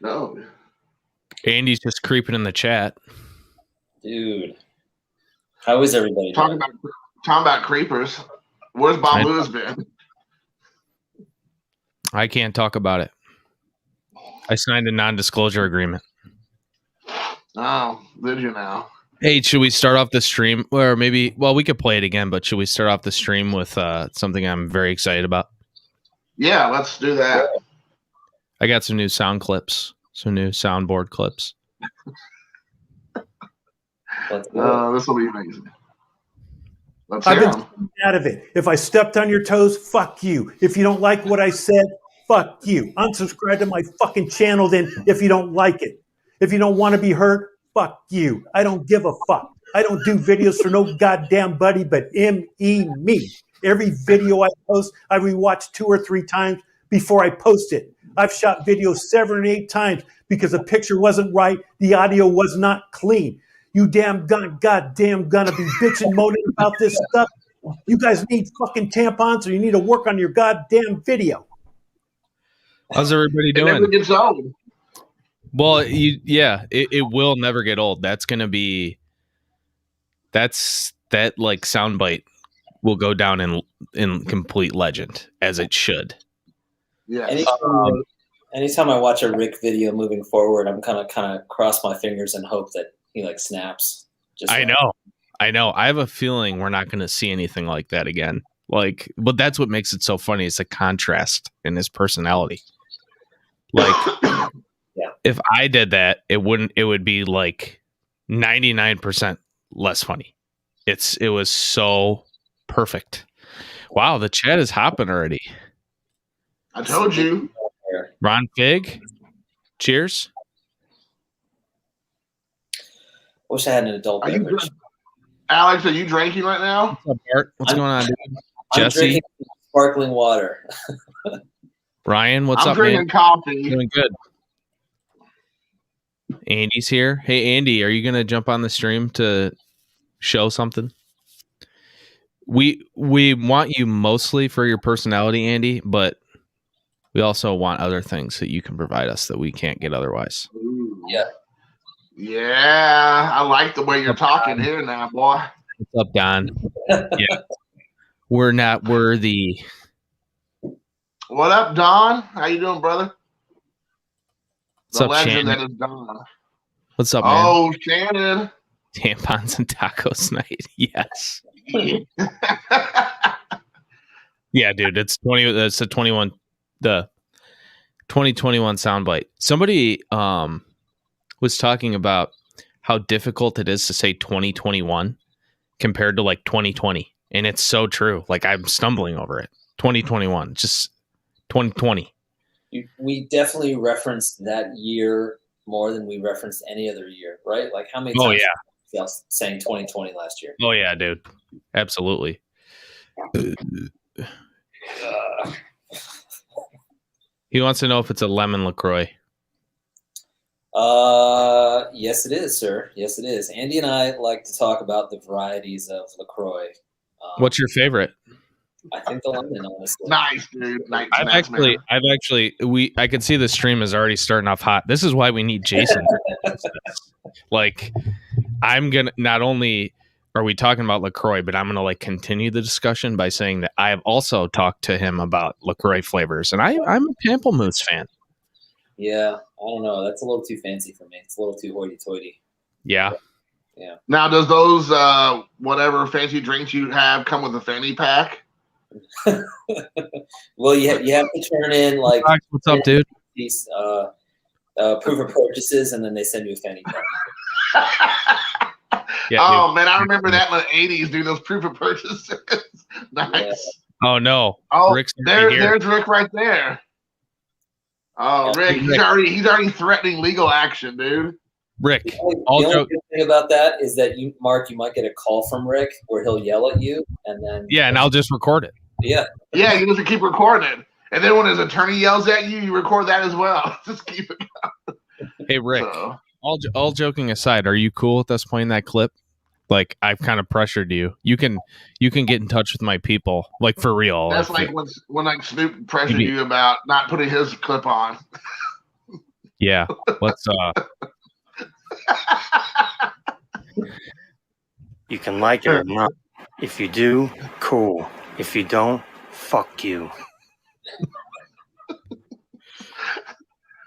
No. Andy's just creeping in the chat. Dude. How is everybody talking about creepers? Where's Bob Lewis been? I can't talk about it. I signed a non-disclosure agreement. Oh, did you now? Hey, should we start off the stream? Or maybe, well, we could play it again, but should we start off the stream with something I'm very excited about? Yeah, let's do that. I got some new sound clips, some new soundboard clips. This will be amazing. I've been out of it. If I stepped on your toes, fuck you. If you don't like what I said, fuck you. Unsubscribe to my fucking channel then if you don't like it. If you don't want to be hurt, fuck you. I don't give a fuck. I don't do videos for no goddamn buddy but me. Every video I post, I rewatch 2 or 3 times before I post it. I've shot videos 7 or 8 times because the picture wasn't right, the audio was not clean. You goddamn gonna be bitching, moaning about this stuff. You guys need fucking tampons, or you need to work on your goddamn video. How's everybody doing? It never gets old. Well, it will never get old. That's gonna be that like soundbite will go down in complete legend, as it should. Yeah. Anytime I watch a Rick video moving forward, I'm kind of cross my fingers and hope that he like snaps. I know. I have a feeling we're not going to see anything like that again. Like, but that's what makes it so funny. It's a contrast in his personality. Like, if I did that, it would be like 99% less funny. It was so perfect. Wow, the chat is hopping already. I told you. Ron Fig, cheers. Wish I had an adult beverage. Alex, are you drinking right now? What's up, Bart? What's going on, dude? I'm Jesse? drinking sparkling water. Ryan, what's up, man? I'm drinking coffee. Doing good. Andy's here. Hey, Andy, are you going to jump on the stream to show something? We want you mostly for your personality, Andy, but we also want other things that you can provide us that we can't get otherwise. Ooh. Yeah. Yeah, I like the way you're talking here now, boy. What's up, Don? Yeah. We're not worthy. What up, Don? How you doing, brother? What's the up, legend Shannon? that is Don. What's up, man? Oh, Shannon. Tampons and tacos night. Yes. Yeah, dude. It's 20. That's the 21. The 2021 soundbite. Somebody was talking about how difficult it is to say 2021 compared to like 2020, and it's so true. Like, I'm stumbling over it. 2021, just 2020. We definitely referenced that year more than we referenced any other year, right? Like, how many times did you saying 2020 last year? Oh yeah, dude. Absolutely. He wants to know if it's a lemon LaCroix. Yes, it is, sir. Yes, it is. Andy and I like to talk about the varieties of LaCroix. What's your favorite? I think the lemon, honestly. Nice, dude. Nice, I can see the stream is already starting off hot. This is why we need Jason. Like, I'm gonna, not only are we talking about LaCroix, but I'm gonna like continue the discussion by saying that I have also talked to him about LaCroix flavors, and I'm a Pamplemousse fan. Yeah, I don't know. That's a little too fancy for me. It's a little too hoity-toity. Yeah. Yeah. Now, does those whatever fancy drinks you have come with a fanny pack? Well, you have to turn in like what's up, dude? These proof of purchases, and then they send you a fanny pack. Yeah, oh dude. man, I remember that in the '80s, dude. Those proof of purchases. Nice. Yeah. Oh no. Oh, Rick's there's Rick right there. Oh, Rick, he's already threatening legal action, dude. Rick. The only good thing about that is that you might get a call from Rick where he'll yell at you, and then and I'll just record it. Yeah. Yeah, you just keep recording it. And then when his attorney yells at you, you record that as well. Just keep it going. Hey, Rick, all joking aside, are you cool with us playing that clip? Like, I've kind of pressured you. You can get in touch with my people, like, for real. That's like when like Snoop pressured you about not putting his clip on. Yeah. Let's You can like it or not. If you do, cool. If you don't, fuck you.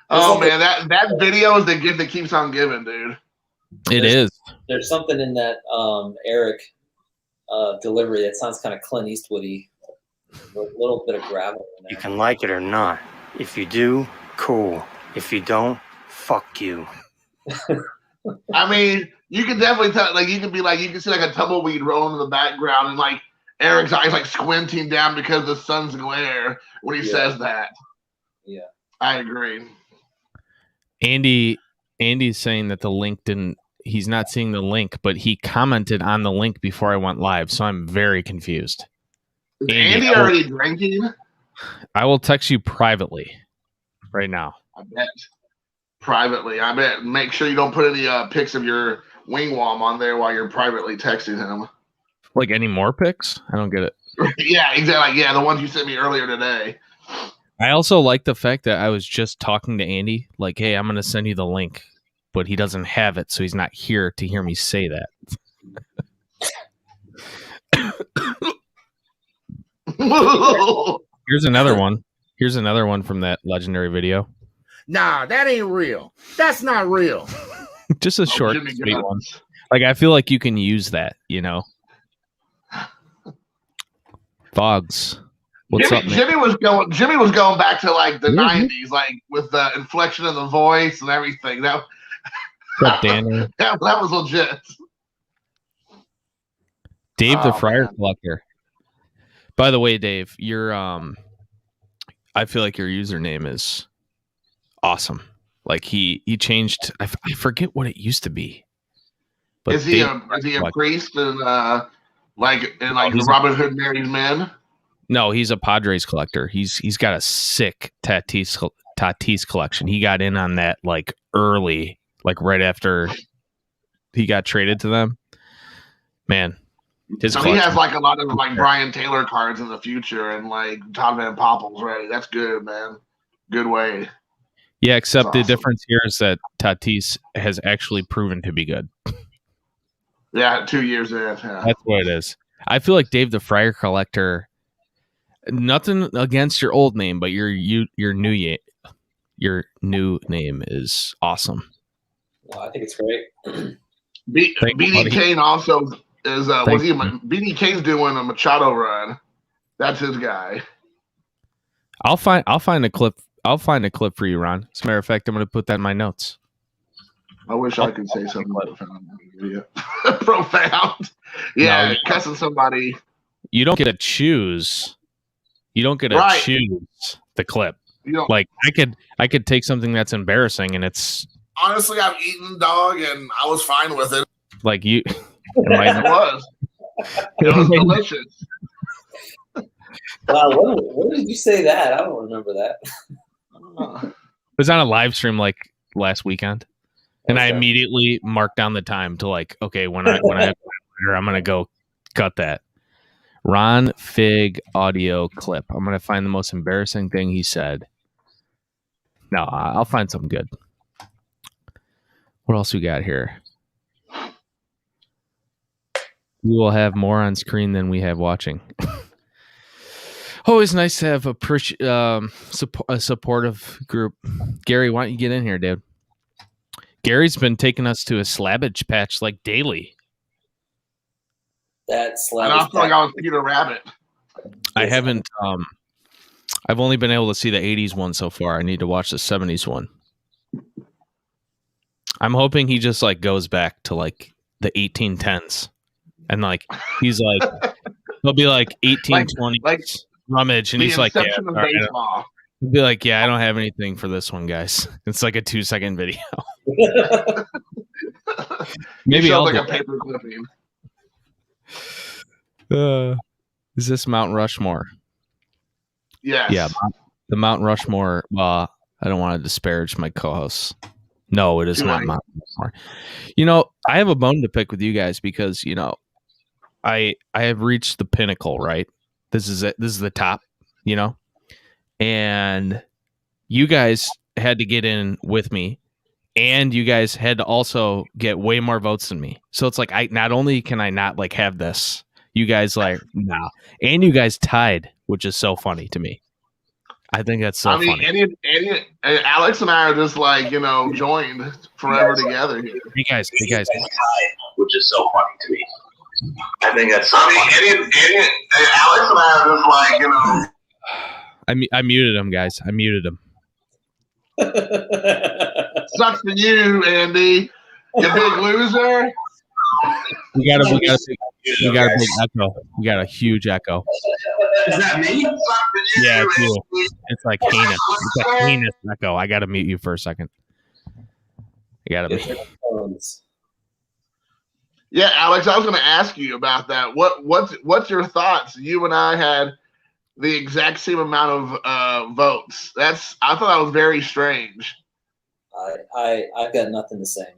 Oh man, that video is the gift that keeps on giving, dude. It is. There's something in that Eric delivery that sounds kind of Clint Eastwoody. A little bit of gravel in there. You can like it or not. If you do, cool. If you don't, fuck you. I mean, you can definitely tell. Like, you can be like, you can see like a tumbleweed rolling in the background, and like Eric's eyes like squinting down because of the sun's glare when he says that. Yeah, I agree. Andy's saying that the link didn't. He's not seeing the link, but he commented on the link before I went live, so I'm very confused. Is Andy already drinking? I will text you privately right now. I bet. Privately, I bet. Make sure you don't put any pics of your wingworm on there while you're privately texting him. Like any more pics? I don't get it. Yeah, exactly. Yeah, the ones you sent me earlier today. I also like the fact that I was just talking to Andy, like, hey, I'm going to send you the link, but he doesn't have it, so he's not here to hear me say that. Here's another one. Here's another one from that legendary video. Nah, that ain't real. That's not real. Just a short, sweet one. Like, I feel like you can use that, you know? Fogs. What's up, man? Jimmy was going back to like the 90s, like with the inflection of the voice and everything. That Danny? that was legit. Dave the Friar Collector. By the way, Dave, your I feel like your username is awesome. Like he changed. I forget what it used to be. But is he a priest and like Robin Hood marries men? No, he's a Padres collector. He's got a sick Tatis collection. He got in on that like early, like right after he got traded to them. Man, so he has like a lot of like Brian Taylor cards in the future and like Todd Van Poppel's ready. That's good, man. Good way. Yeah, except the difference here is that Tatis has actually proven to be good. Yeah, 2 years in. Yeah. That's what it is. I feel like Dave the Friar Collector. Nothing against your old name, but your new name is awesome. Well, I think it's great. BD Kane also is. BD Kane's doing a Machado run. That's his guy. I'll find a clip. I'll find a clip for you, Ron. As a matter of fact, I'm going to put that in my notes. I wish I could say something profound. Profound. Yeah, no, cussing somebody. You don't get to choose. You don't get to choose the clip. Like I could take something that's embarrassing and it's honestly I've eaten dog and I was fine with it. Like you it was delicious. Wow, when did you say that? I don't remember that. It was on a live stream like last weekend. And I immediately marked down the time to like, okay, when I'm gonna go cut that. Ron Fig audio clip. I'm gonna find the most embarrassing thing he said. No, I'll find something good. What else we got here? We will have more on screen than we have watching. Always nice to have a supportive group. Gary, why don't you get in here, dude? Gary's been taking us to a Slabbage patch like daily. That Slabbage. I feel like I was Peter Rabbit. I haven't. I've only been able to see the 80s one so far. I need to watch the 70s one. I'm hoping he just like goes back to like the 1810s. And like he's like he'll be like 1820s like rummage and he's like yeah, he'll be like yeah I don't have anything for this one guys. It's like a 2-second video. Maybe I'll like a paper clipping. Is this Mount Rushmore? Yes. Yeah, the Mount Rushmore. Well, I don't want to disparage my co-hosts. No, it is not Mount Rushmore. You know, I have a bone to pick with you guys because you know, I have reached the pinnacle. Right, this is it. This is the top. You know, and you guys had to get in with me, and you guys had to also get way more votes than me. So it's like I not only can I not like have this, you guys like nah, and you guys tied, which is so funny to me. I think that's so funny. Alex and I are just like joined forever together here. Hey guys, which is so funny to me. I think that's so funny. Alex and I are just like I muted him, guys. I muted him. Sucks for you, Andy. You big loser. We got a big echo. We got a huge echo. Is that me? Yeah, it's you. It's like heinous. It's a heinous echo. I gotta mute you for a second. I gotta mute. Yeah, Alex, I was going to ask you about that. What's your thoughts? You and I had the exact same amount of votes. I thought that was very strange. I've got nothing to say, man.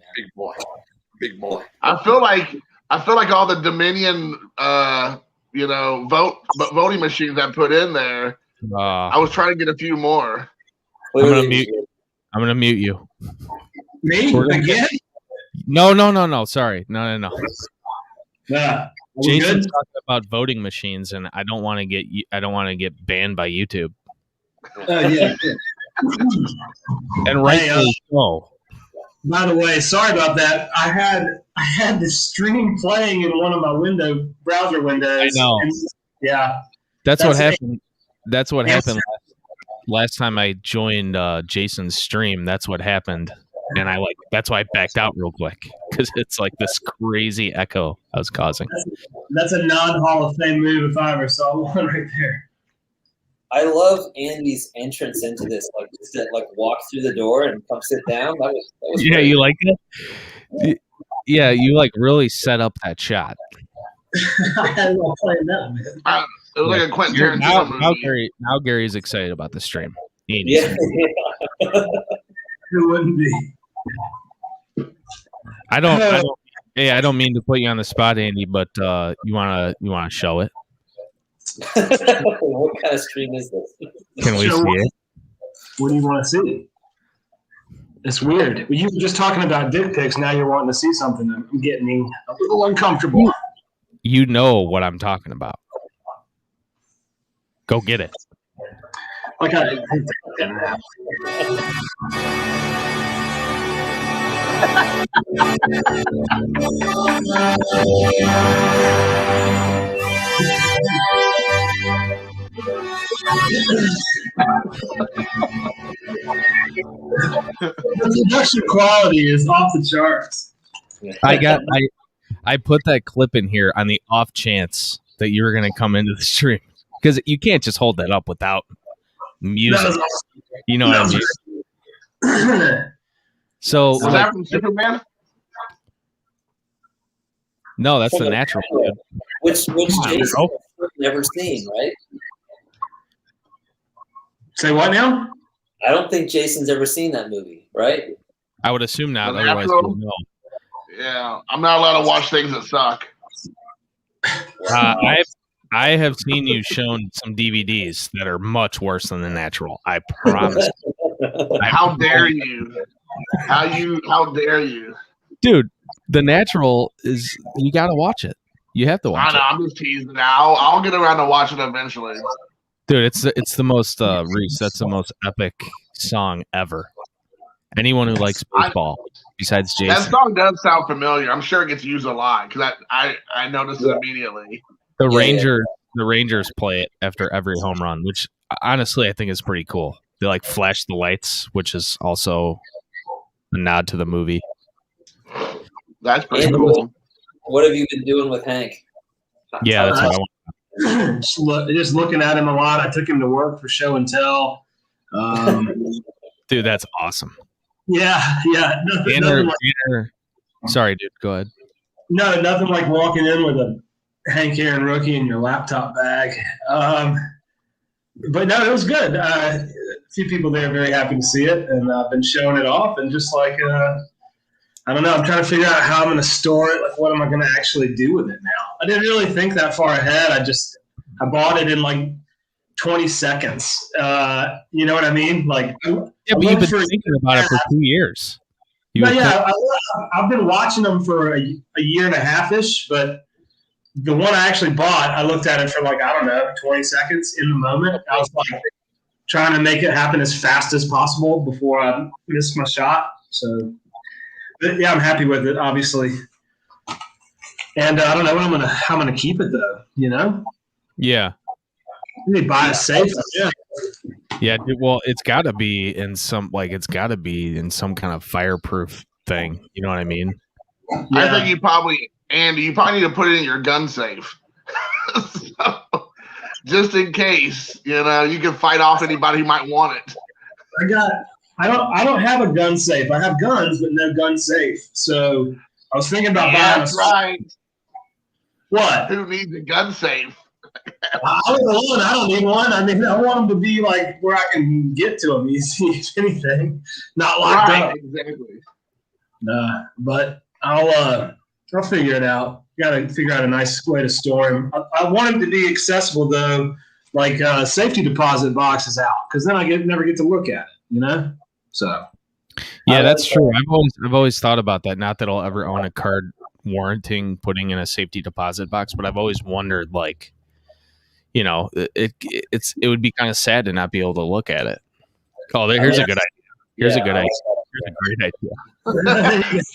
Big boy. I feel like all the Dominion voting machines I put in there. I was trying to get a few more. I'm gonna mute you. Me again? No. Sorry. No. Yeah. Jason's talking about voting machines, and I don't want to get banned by YouTube. Yeah. And rightfully so. By the way, sorry about that. I had the stream playing in one of my browser windows. I know. Yeah. That's what happened. That's what happened last time I joined Jason's stream. That's what happened. And that's why I backed out real quick, because it's like this crazy echo I was causing. That's a non-Hall of Fame move if I ever saw one right there. I love Andy's entrance into this, just to walk through the door and come sit down. That was yeah, great. you like it? Yeah, you really set up that shot. I had a little playing that, man. It was like a Quentin Tarantino movie. Now Gary's excited about the stream. Yeah. Who wouldn't be? I don't mean to put you on the spot, Andy, but you wanna show it? What kind of stream is this? Can we see it? What do you want to see? It's weird. You were just talking about dick pics. Now you're wanting to see something. I'm getting a little uncomfortable. You know what I'm talking about. Go get it. Like the production quality is off the charts. I put that clip in here on the off chance that you were going to come into the stream, because you can't just hold that up without music. Awesome. You know what I mean? So was that from Superman? No, that's the natural. Which Jason never seen, right? Say what now? I don't think Jason's ever seen that movie, right? I would assume not. The Otherwise, natural? no. Yeah, I'm not allowed to watch things that suck. I have seen you shown some DVDs that are much worse than The Natural. I promise. How dare you? How dare you? Dude, The Natural is, you got to watch it. You have to watch it. I'm just teasing now. I'll get around to watching it eventually. Dude, it's the most, Reese, that's the most epic song ever. Anyone who likes baseball, besides Jason. That song does sound familiar. I'm sure it gets used a lot, because I noticed it immediately. The Rangers play it after every home run, which honestly I think is pretty cool. They flash the lights, which is also a nod to the movie. That's pretty cool. What have you been doing with Hank? Yeah, that's what I want. Just looking at him a lot. I took him to work for show and tell. Dude, that's awesome. Yeah. Nothing sorry, dude. Go ahead. No, nothing like walking in with a Hank Aaron rookie in your laptop bag. But no, it was good. A few people there are very happy to see it, and I've been showing it off. And just I don't know, I'm trying to figure out how I'm going to store it. What am I going to actually do with it now? I didn't really think that far ahead. I bought it in 20 seconds. You know what I mean? Like, yeah, but you've been thinking about it for 2 years. I've been watching them for a year and a half-ish, but the one I actually bought, I looked at it for 20 seconds in the moment. I was like trying to make it happen as fast as possible before I missed my shot. So, but yeah, I'm happy with it, obviously. And I don't know how I'm gonna keep it though. You know? Yeah. Maybe buy a safe. Yeah. Yeah. Well, it's got to be in some kind of fireproof thing. You know what I mean? Yeah. I think you probably need to put it in your gun safe. So, just in case, you can fight off anybody who might want it. I don't have a gun safe. I have guns, but no gun safe. So I was thinking about buying. That's right. What? Who needs a gun safe? I don't need one. I mean, I want them to be like where I can get to them easy, if anything, not locked up. Exactly. Nah, but I'll figure it out. Got to figure out a nice way to store them. I want them to be accessible though, like safety deposit boxes out, because then I never get to look at it. So. Yeah, that's true. I've always thought about that. Not that I'll ever own a card warranting putting in a safety deposit box, but I've always wondered, like, it would be kind of sad to not be able to look at it. Oh, here's a good idea. Here's a good idea. Here's a great idea.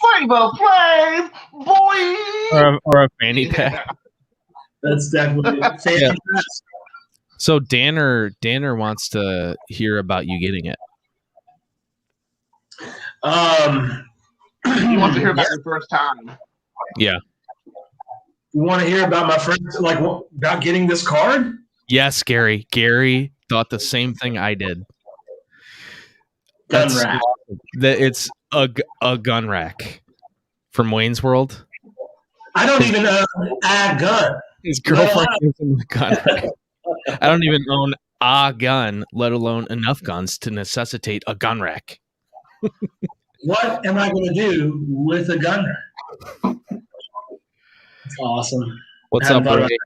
Flavor Flav, boy. Or a fanny pack. That's definitely fanny pack. So Danner wants to hear about you getting it. You want to hear about your first time? Yeah. You want to hear about my friends, like about getting this card? Yes, Gary. Gary thought the same thing I did. Gun rack. It's a gun rack from Wayne's World. I don't even own a gun. His girlfriend gives him a gun rack. I don't even own a gun, let alone enough guns to necessitate a gun rack. What am I going to do with a gun rack? That's awesome. What's up, buddy?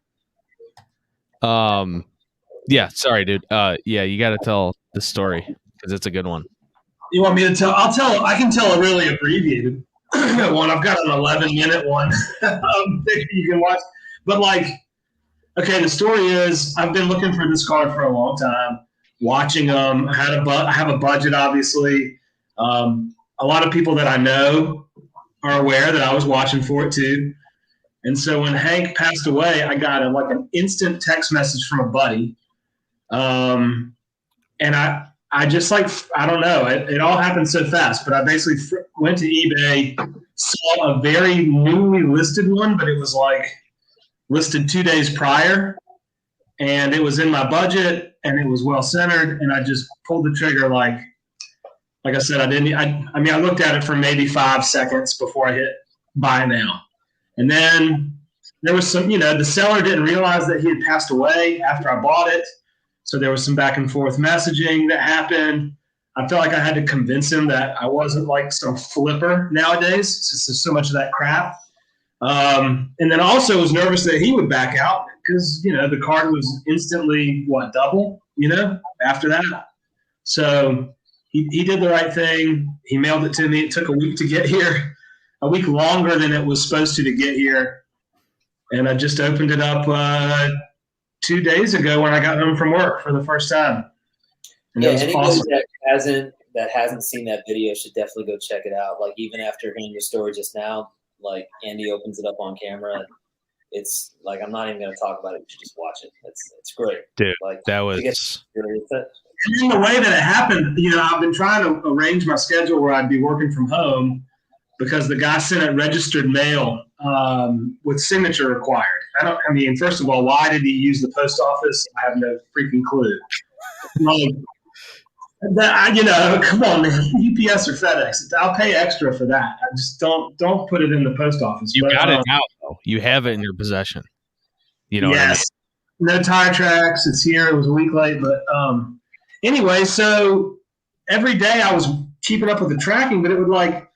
Yeah, sorry, dude. Yeah, you got to tell the story because it's a good one. You want me to tell? I can tell a really abbreviated one. I've got an 11-minute one you can watch. But okay, the story is I've been looking for this card for a long time, watching them. I have a budget, obviously. A lot of people that I know are aware that I was watching for it too. And so when Hank passed away, I got an instant text message from a buddy. And I just I don't know, it all happened so fast, but I basically went to eBay, saw a very newly listed one, but it was listed 2 days prior, and it was in my budget and it was well centered. And I just pulled the trigger. Like I said, I looked at it for maybe 5 seconds before I hit buy now. And then there was some, the seller didn't realize that he had passed away after I bought it. So there was some back and forth messaging that happened. I felt like I had to convince him that I wasn't like some flipper nowadays. Since there's so much of that crap. And then also was nervous that he would back out because, the card was instantly double, after that. So he did the right thing. He mailed it to me. It took a week to get here. A week longer than it was supposed to get here. And I just opened it up 2 days ago when I got home from work for the first time. And yeah, it was anybody awesome. that hasn't seen that video should definitely go check it out. Even after hearing your story just now, Andy opens it up on camera. It's I'm not even going to talk about it. You should just watch it. It's great. Dude, that was... And in the way that it happened, I've been trying to arrange my schedule where I'd be working from home because the guy sent it registered mail with signature required. First of all, why did he use the post office? I have no freaking clue. Come on, man. UPS or FedEx. I'll pay extra for that. I just don't put it in the post office. You got it now, though. You have it in your possession. You know yes. What I mean? No tire tracks. It's here. It was a week late, but anyway. So every day I was keeping up with the tracking, but it would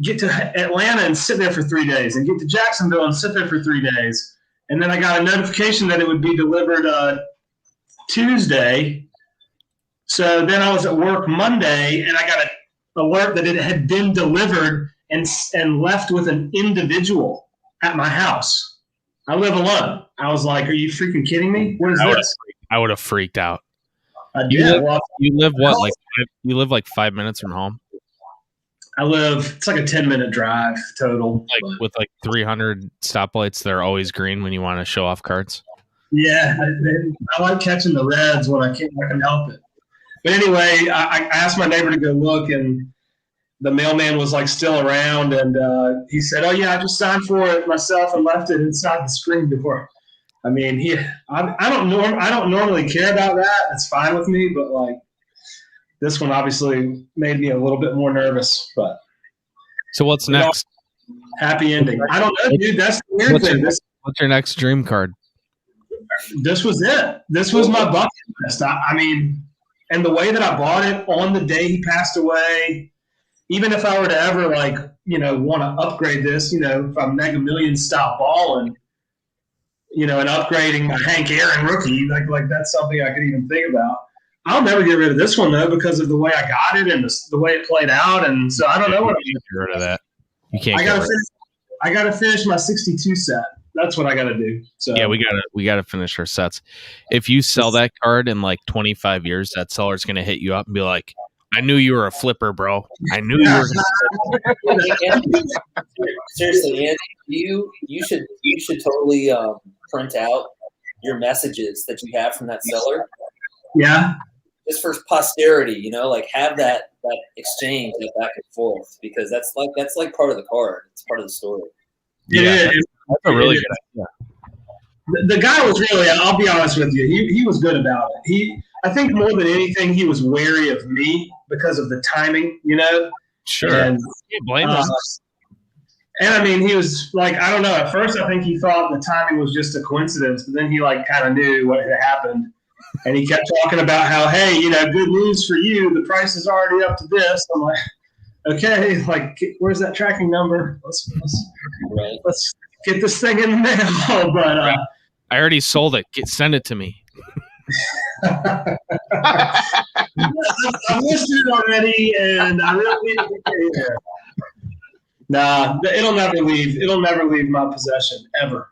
get to Atlanta and sit there for 3 days, and get to Jacksonville and sit there for 3 days, and then I got a notification that it would be delivered Tuesday. So then I was at work Monday, and I got an alert that it had been delivered and left with an individual at my house. I live alone. I was like, "Are you freaking kidding me? What is this?" I would have freaked out. You live what? Like you live like 5 minutes from home. I live. It's like a 10-minute drive total. Like with like 300 stoplights, they're always green when you want to show off cards. Yeah, I like catching the reds when I can help it. But anyway, I asked my neighbor to go look, and the mailman was like still around, and he said, "Oh yeah, I just signed for it myself and left it inside the screen door." I mean, I don't normally care about that. It's fine with me, but like this one obviously made me a little bit more nervous. But so what's next? Happy ending. I don't know, dude. That's the weird thing. What's your next dream card? This was it. This was my bucket list. I mean, and the way that I bought it on the day he passed away, even if I were to ever want to upgrade this, if I'm Mega Millions style balling, and upgrading my Hank Aaron rookie, like that's something I could even think about. I'll never get rid of this one though because of the way I got it and the way it played out, and so I don't know what I'm get rid of that. You can't. I gotta finish my 62 set. That's what I gotta do. So yeah, we gotta finish our sets. If you sell that card in like 25 years, that seller's gonna hit you up and be like, "I knew you were a flipper, bro. I knew you were." Seriously, Andy, you should totally print out your messages that you have from that seller. Yeah. Just for posterity, like have that exchange, that back and forth, because that's like part of the card. It's part of the story. Yeah, that's a really good idea. The guy was really, I'll be honest with you, he was good about it. I think more than anything, he was wary of me because of the timing, Sure. And, can't blame him. And I mean, he was like, I don't know. At first, I think he thought the timing was just a coincidence, but then he kind of knew what had happened. And he kept talking about how, hey, good news for you. The price is already up to this. I'm like, okay, where's that tracking number? Let's get this thing in the mail. But I already sold it. Send it to me. I listed it already, and I really need to get here. Nah, it'll never leave. It'll never leave my possession ever.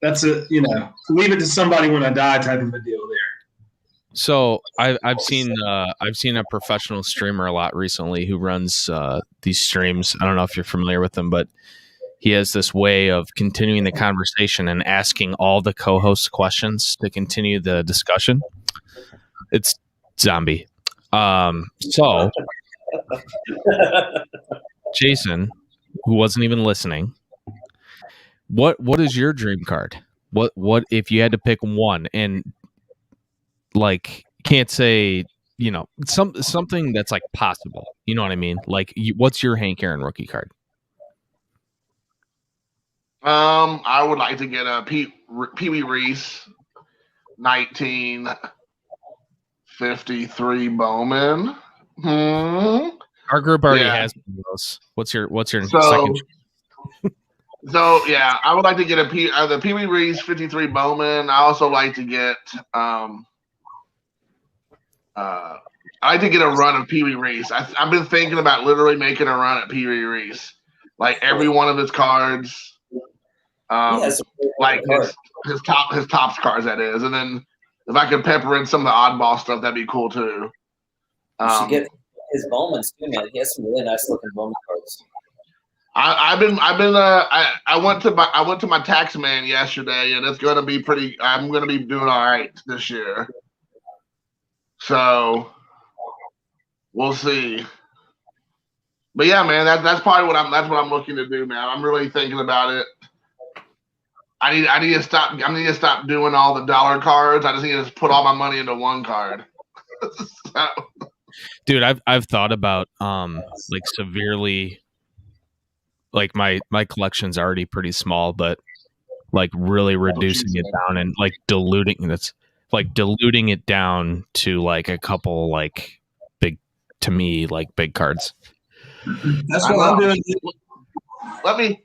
That's leave it to somebody when I die type of a deal there. So I've seen a professional streamer a lot recently who runs these streams. I don't know if you're familiar with him, but he has this way of continuing the conversation and asking all the co-hosts questions to continue the discussion. It's zombie. So Jason, who wasn't even listening, what is your dream card? What if you had to pick one and can't say, something that's like possible. You know what I mean? What's your Hank Aaron rookie card? I would like to get a Pee Wee Reese 1953 Bowman. Our group already has those. What's your second? So yeah, I would like to get the Pee Wee Reese 53 Bowman. I also like to get I like to get a run of Pee Wee Reese. I've been thinking about literally making a run at Pee Wee Reese, like every one of his cards, like his Topps cards, that is, and then if I could pepper in some of the oddball stuff, that'd be cool too. You should get his Bowmans too, man. He has some really nice looking Bowman cards. I went to my tax man yesterday, and it's gonna be pretty. I'm gonna be doing all right this year. So we'll see. But yeah, man, that's probably what I'm looking to do, man. I'm really thinking about it. I need to stop. I need to stop doing all the dollar cards. I just need to put all my money into one card. So. Dude, I've thought about severely, my collection's already pretty small, but really reducing it down and diluting it down to a couple big, to me, big cards. That's what I'm doing.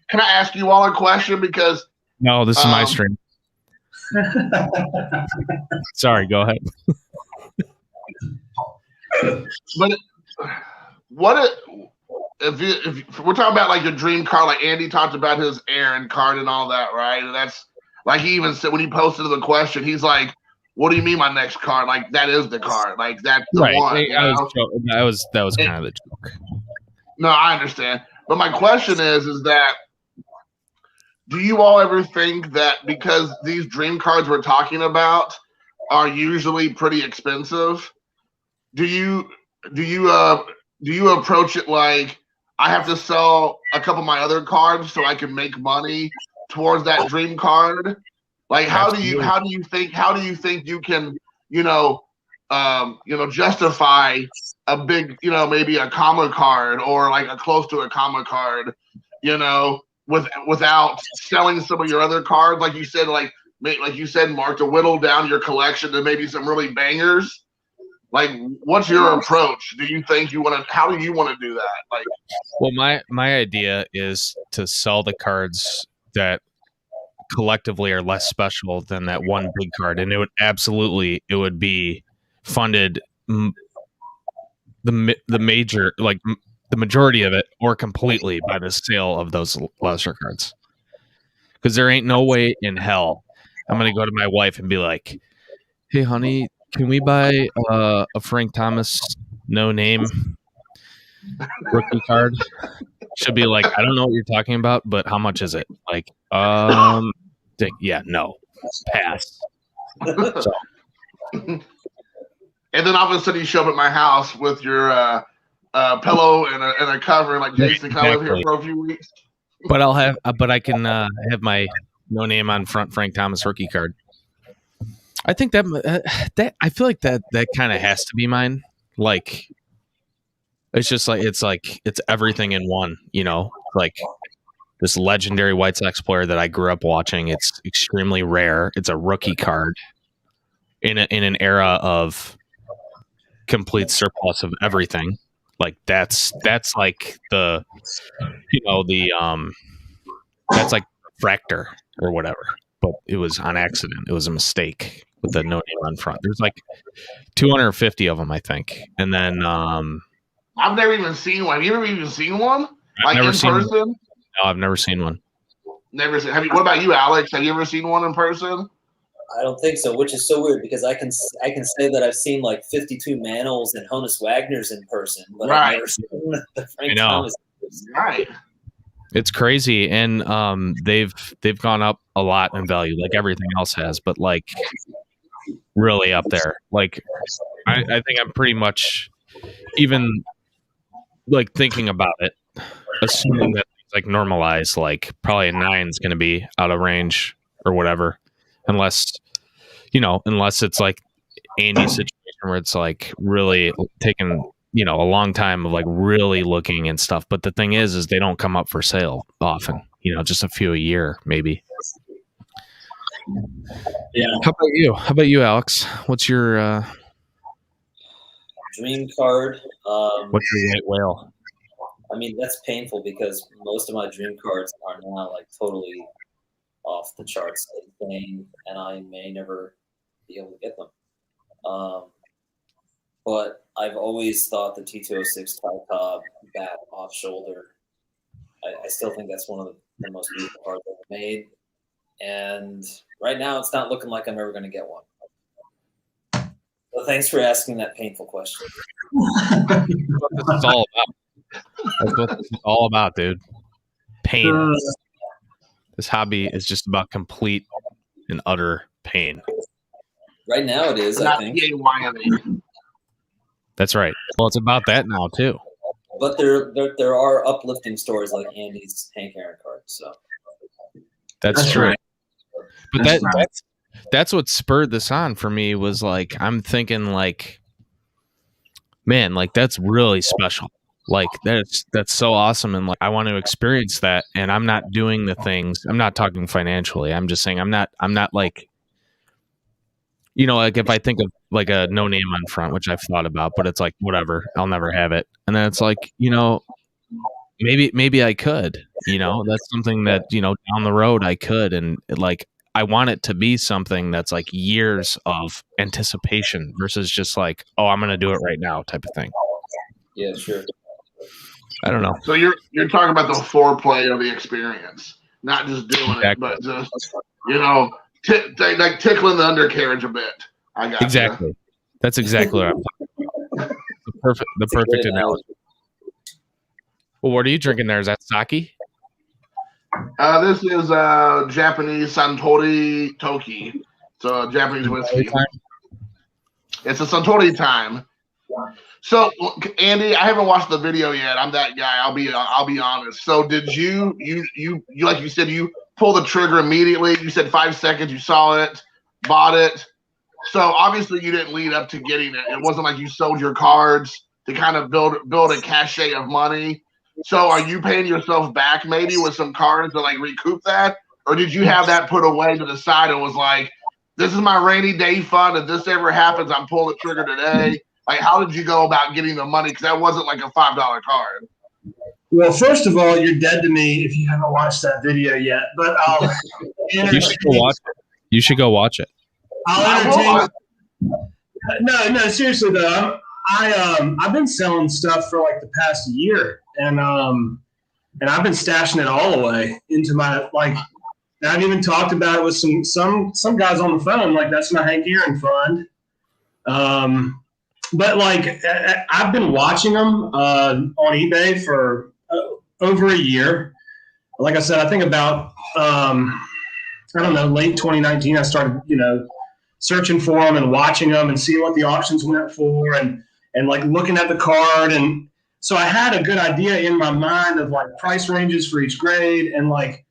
Can I ask you all a question? Because no, this is my stream. Sorry, go ahead. But if we're talking about like your dream card, like Andy talked about his Aaron card and all that, right? And that's like he even said when he posted the question, he's like, "What do you mean my next card? Like that is the card. Like that's the one." That was kind of the joke. No, I understand. But my question is that do you all ever think that because these dream cards we're talking about are usually pretty expensive, do you approach it like I have to sell a couple of my other cards so I can make money towards that dream card? Like how do you think you can justify a big maybe a comma card or like a close to a comma card without selling some of your other cards, like you said, Mark, to whittle down your collection to maybe some really bangers? Like, what's your approach? Do you think how do you want to do that? Like, well, my idea is to sell the cards that collectively are less special than that one big card, and it would be funded the majority of it or completely by the sale of those lesser cards. Because there ain't no way in hell I'm gonna go to my wife and be like, "Hey, honey, can we buy a Frank Thomas no name rookie card?" She'll be like, "I don't know what you're talking about, but how much is it?" Like, yeah, no, pass. So. And then all of a sudden you show up at my house with your pillow and a cover, like, Jason, can I live here for a few weeks? But I can have my no name on front Frank Thomas rookie card. I think that I feel like that kind of has to be mine. Like, it's just like it's everything in one. Like this legendary White Sox player that I grew up watching. It's extremely rare. It's a rookie card in an era of complete surplus of everything. Like that's like the that's like Fractor or whatever, but it was on accident. It was a mistake with the no name on front. There's like 250 of them, I think. And then I've never even seen one. Have you ever even seen one? Like in person? No, I've never seen one. Never seen. What about you, Alex? Have you ever seen one in person? I don't think so, which is so weird because I can say that I've seen like 52 Manels and Honus Wagner's in person, but I've never seen the Frank Thomas. Right. It's crazy, and they've gone up a lot in value, like everything else has, but like really up there. Like I think I'm pretty much even like thinking about it, assuming that it's like normalized, like probably a 9 is going to be out of range or whatever. Unless it's like Andy's situation where it's like really taking, a long time of like really looking and stuff. But the thing is they don't come up for sale often, just a few a year, maybe. Yeah. How about you, Alex? What's your dream card? What's your white whale? I mean, that's painful because most of my dream cards are now like totally off the charts thing, and I may never be able to get them. But I've always thought the T206 Ty Cobb bat off shoulder. I still think that's one of the most beautiful cards ever made. And right now, it's not looking like I'm ever going to get one. So thanks for asking that painful question. That's what this is all about. That's what this is all about, dude. Pain. This hobby is just about complete and utter pain. Right now it is, I think. That's right. Well, it's about that now, too. But there are uplifting stories like Andy's Hank Aaron card. So that's true. But that's what spurred this on for me was like, I'm thinking like, man, like that's really special. Like that's so awesome, and like I want to experience that, and I'm not doing the things. I'm not talking financially. I'm just saying I'm not like, like if I think of like a no name on front, which I've thought about, but it's like whatever, I'll never have it. And then it's like, maybe I could, that's something that down the road I could, and like I want it to be something that's like years of anticipation versus just like, oh, I'm going to do it right now type of thing. Yeah, sure. I don't know. So you're talking about the foreplay of the experience, not just doing it, but just like tickling the undercarriage a bit. I got exactly. That's exactly what I'm talking about. The perfect analogy. Well, what are you drinking there? Is that sake? This is Japanese Suntory Toki. It's a Japanese whiskey. It's a Suntory time. So, Andy, I haven't watched the video yet. I'm that guy. I'll be honest. So, did you like you said, you pull the trigger immediately? You said 5 seconds. You saw it, bought it. So obviously you didn't lead up to getting it. It wasn't like you sold your cards to kind of build a cachet of money. So are you paying yourself back maybe with some cards to like recoup that? Or did you have that put away to the side and was like, this is my rainy day fund. If this ever happens, I'm pulling the trigger today. Like, how did you go about getting the money? Because that wasn't like a $5 card. Well, first of all, you're dead to me if you haven't watched that video yet. But I'll You should go watch it. You should go watch it. I'll entertain. No, seriously though, I've been selling stuff for like the past year, and I've been stashing it all away into my like. I've even talked about it with some guys on the phone. Like that's my Hank Aaron fund. But like I've been watching them on eBay for over a year. Like I said, I think about I don't know, late 2019. I started searching for them and watching them and seeing what the auctions went for and like looking at the card. And so I had a good idea in my mind of like price ranges for each grade. And like,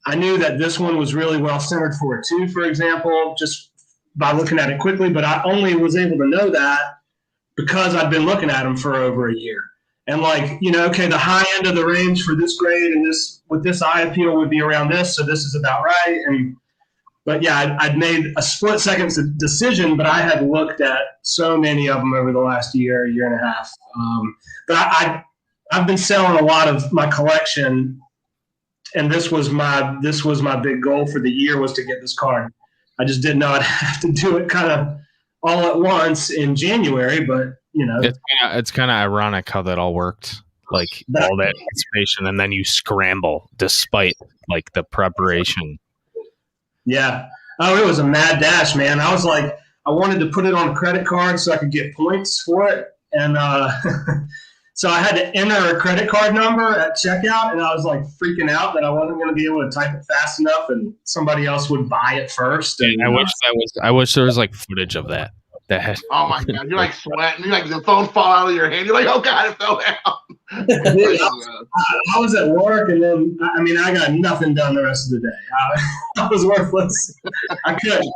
I knew that this one was really well centered for a 2, for example, just by looking at it quickly. But I only was able to know that because I'd been looking at them for over a year. And like, okay, the high end of the range for this grade and this with this eye appeal would be around this. So this is about right. But yeah, I'd made a split second decision, but I had looked at so many of them over the last year and a half. But I've been selling a lot of my collection, and this was my big goal for the year was to get this card. I just did not have to do it kind of all at once in January, but it's kind of ironic how that all worked. Like all that anticipation, and then you scramble despite like the preparation. Yeah. Oh, it was a mad dash, man. I was like, I wanted to put it on a credit card so I could get points for it. And so I had to enter a credit card number at checkout, and I was like freaking out that I wasn't going to be able to type it fast enough and somebody else would buy it first. And I wish there was like footage of that. Oh my God. You're like sweating. You're like the phone fall out of your hand. You're like, oh God, it fell down. I was at work, and then I got nothing done the rest of the day. I was worthless. I couldn't.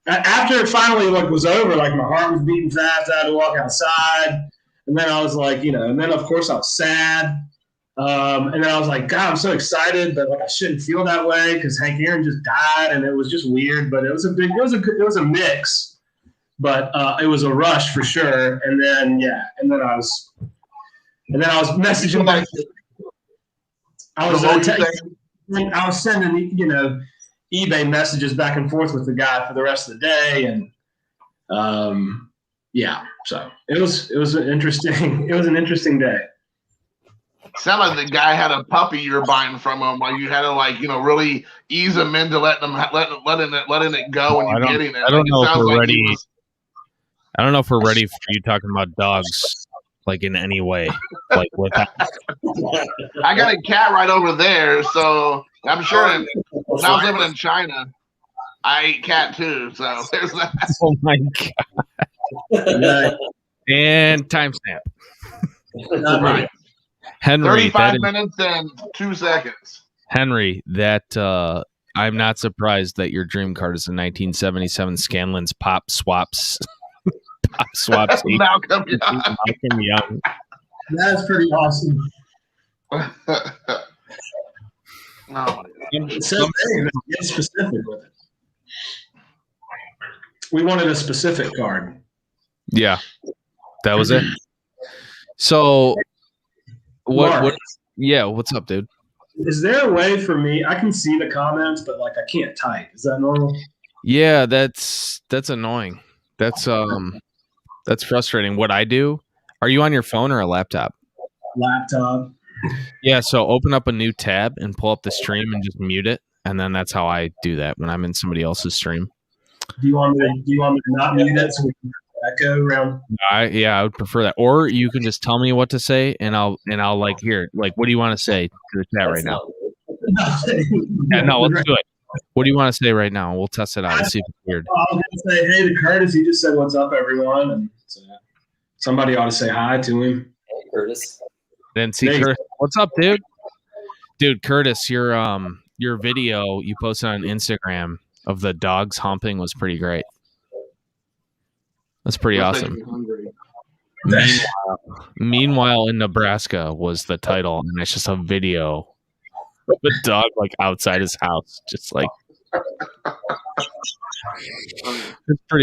After it finally was over, like my heart was beating fast. I had to walk outside, and then I was like, and then of course I was sad, and then I was like, God, I'm so excited, but like I shouldn't feel that way because Hank Aaron just died, and it was just weird. But it was a mix. But it was a rush for sure, and then I was messaging back. I was sending eBay messages back and forth with the guy for the rest of the day, and so it was an interesting day. Sounded like the guy had a puppy you were buying from him, like you had to really ease him into letting it go when you're getting it. I don't know if we're ready. I don't know if we're ready for you talking about dogs, like in any way, like with that. I got a cat right over there, so I'm sure. When I was living in China, I ate cat too. So there's that. Oh my God! And timestamp. Right, Henry. 35 minutes and 2 seconds. Henry, that I'm not surprised that your dream card is a 1977 Scanlan's Pop Swaps. Malcolm Young. That's pretty awesome. Get specific with it. We wanted a specific card. Yeah, that was it. So, what? Yeah, what's up, dude? Is there a way for me? I can see the comments, but like I can't type. Is that normal? Yeah, that's annoying. That's frustrating. What I do, are you on your phone or a laptop? Laptop. Yeah, so open up a new tab and pull up the stream and just mute it, and then that's how I do that when I'm in somebody else's stream. Do you want me to not mute it so we can echo around? I would prefer that. Or you can just tell me what to say, and I'll like here, like, what do you want to say to the chat right now? Yeah, no, let's do it. What do you want to say right now? We'll test it out and see if it's weird. I was gonna say, hey to Curtis. He just said, "What's up, everyone?" And so somebody ought to say hi to him. Hey, Curtis. Then see Curtis. What's up, dude? Dude, Curtis, your video you posted on Instagram of the dogs humping was pretty great. That's pretty awesome. Meanwhile in Nebraska was the title, and it's just a video of the dog like outside his house, just like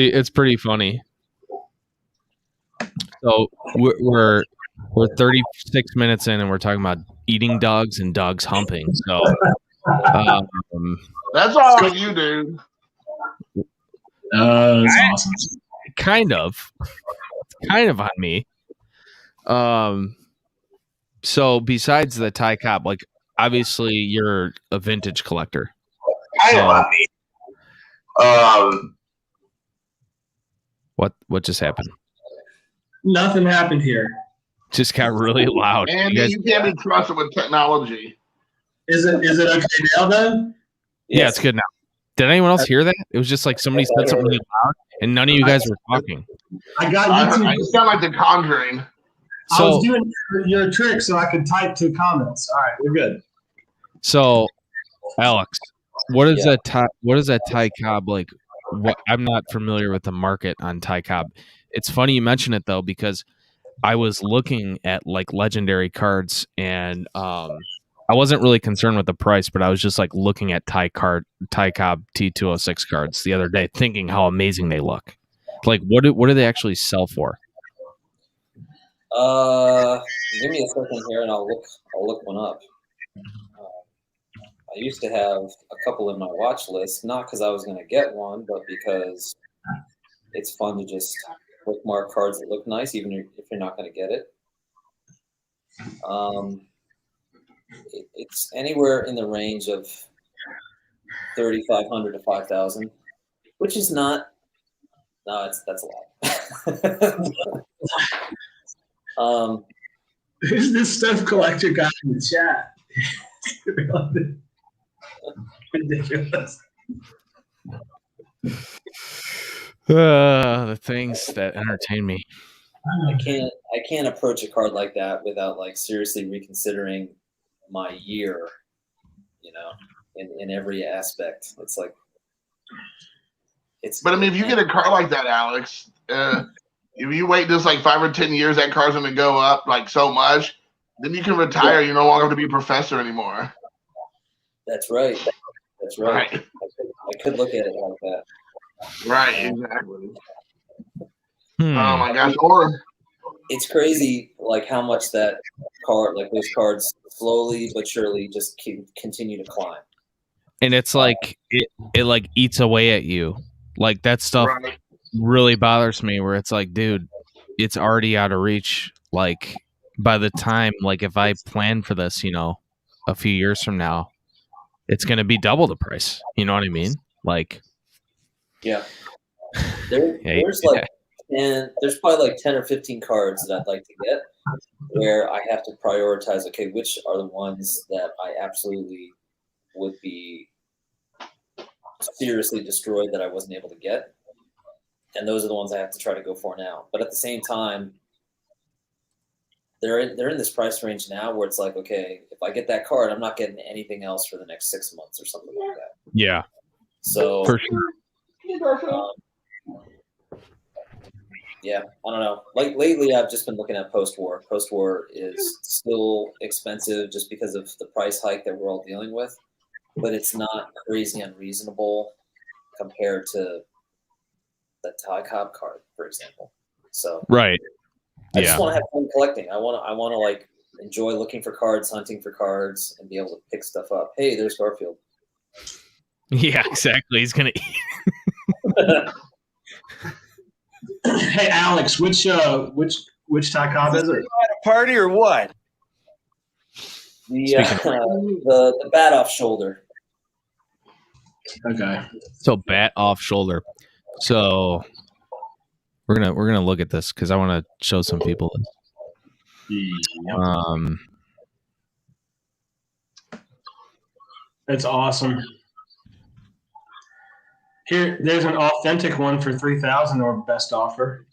it's pretty funny. So we're 36 minutes in, and we're talking about eating dogs and dogs humping. So that's all on you, dude. That's awesome. Kind of on me. So besides the Ty Cobb, like obviously you're a vintage collector. What just happened? Nothing happened here. Just got really loud. And you can't be trusted with technology. Is it okay now though? Yeah, it's good now. Did anyone else hear that? It was just like somebody said something really loud, and none of you guys were talking. I got YouTube. I sound like The Conjuring. I was doing your trick so I could type 2 comments. All right, we're good. So, Alex, what is that Ty Cobb like? I'm not familiar with the market on Ty Cobb. It's funny you mention it though, because I was looking at like legendary cards, and I wasn't really concerned with the price, but I was just like looking at Ty Cobb T206 cards the other day, thinking how amazing they look. Like, what do they actually sell for? Give me a second here, and I'll look one up. I used to have a couple in my watch list, not because I was going to get one, but because it's fun to just bookmark cards that look nice, even if you're not going to get it. It's anywhere in the range of 3,500 to 5,000, which is not. No, that's a lot. Who's this stuff collector guy in the chat? Ridiculous. The things that entertain me. I can't approach a card like that without like seriously reconsidering my year, in every aspect. It's like But I mean, if you get a card like that, Alex, if you wait just like 5 or 10 years, that card's gonna go up like so much. Then you can retire. Yeah. You no longer have to be a professor anymore. That's right. That's right. I could look at it like that. Right. Exactly. Oh my gosh! Or it's crazy, like how much that card, like those cards, slowly but surely just continue to climb. And it's like it like eats away at you. Like that stuff really bothers me. Where it's like, dude, it's already out of reach. Like by the time, like if I plan for this, a few years from now, it's gonna be double the price. You know what I mean? Like, yeah. There's probably like 10 or 15 cards that I'd like to get where I have to prioritize, okay, which are the ones that I absolutely would be seriously destroyed that I wasn't able to get. And those are the ones I have to try to go for now. But at the same time, they're in this price range now where it's like, okay, if I get that card, I'm not getting anything else for the next 6 months or something like that. Yeah. So for sure. Yeah, I don't know. Like lately, I've just been looking at post-war. Post-war is still expensive just because of the price hike that we're all dealing with, but it's not crazy unreasonable compared to the Ty Cobb card, for example. So right, I just want to have fun collecting. I want to like enjoy looking for cards, hunting for cards, and be able to pick stuff up. Hey, there's Garfield. Yeah, exactly. He's gonna eat. Hey, Alex, which Ty Cobb is it? At a party or what? The bat off shoulder. Okay. So bat off shoulder. So we're gonna look at this because I want to show some people this. That's awesome. Here, there's an authentic one for 3,000 or best offer.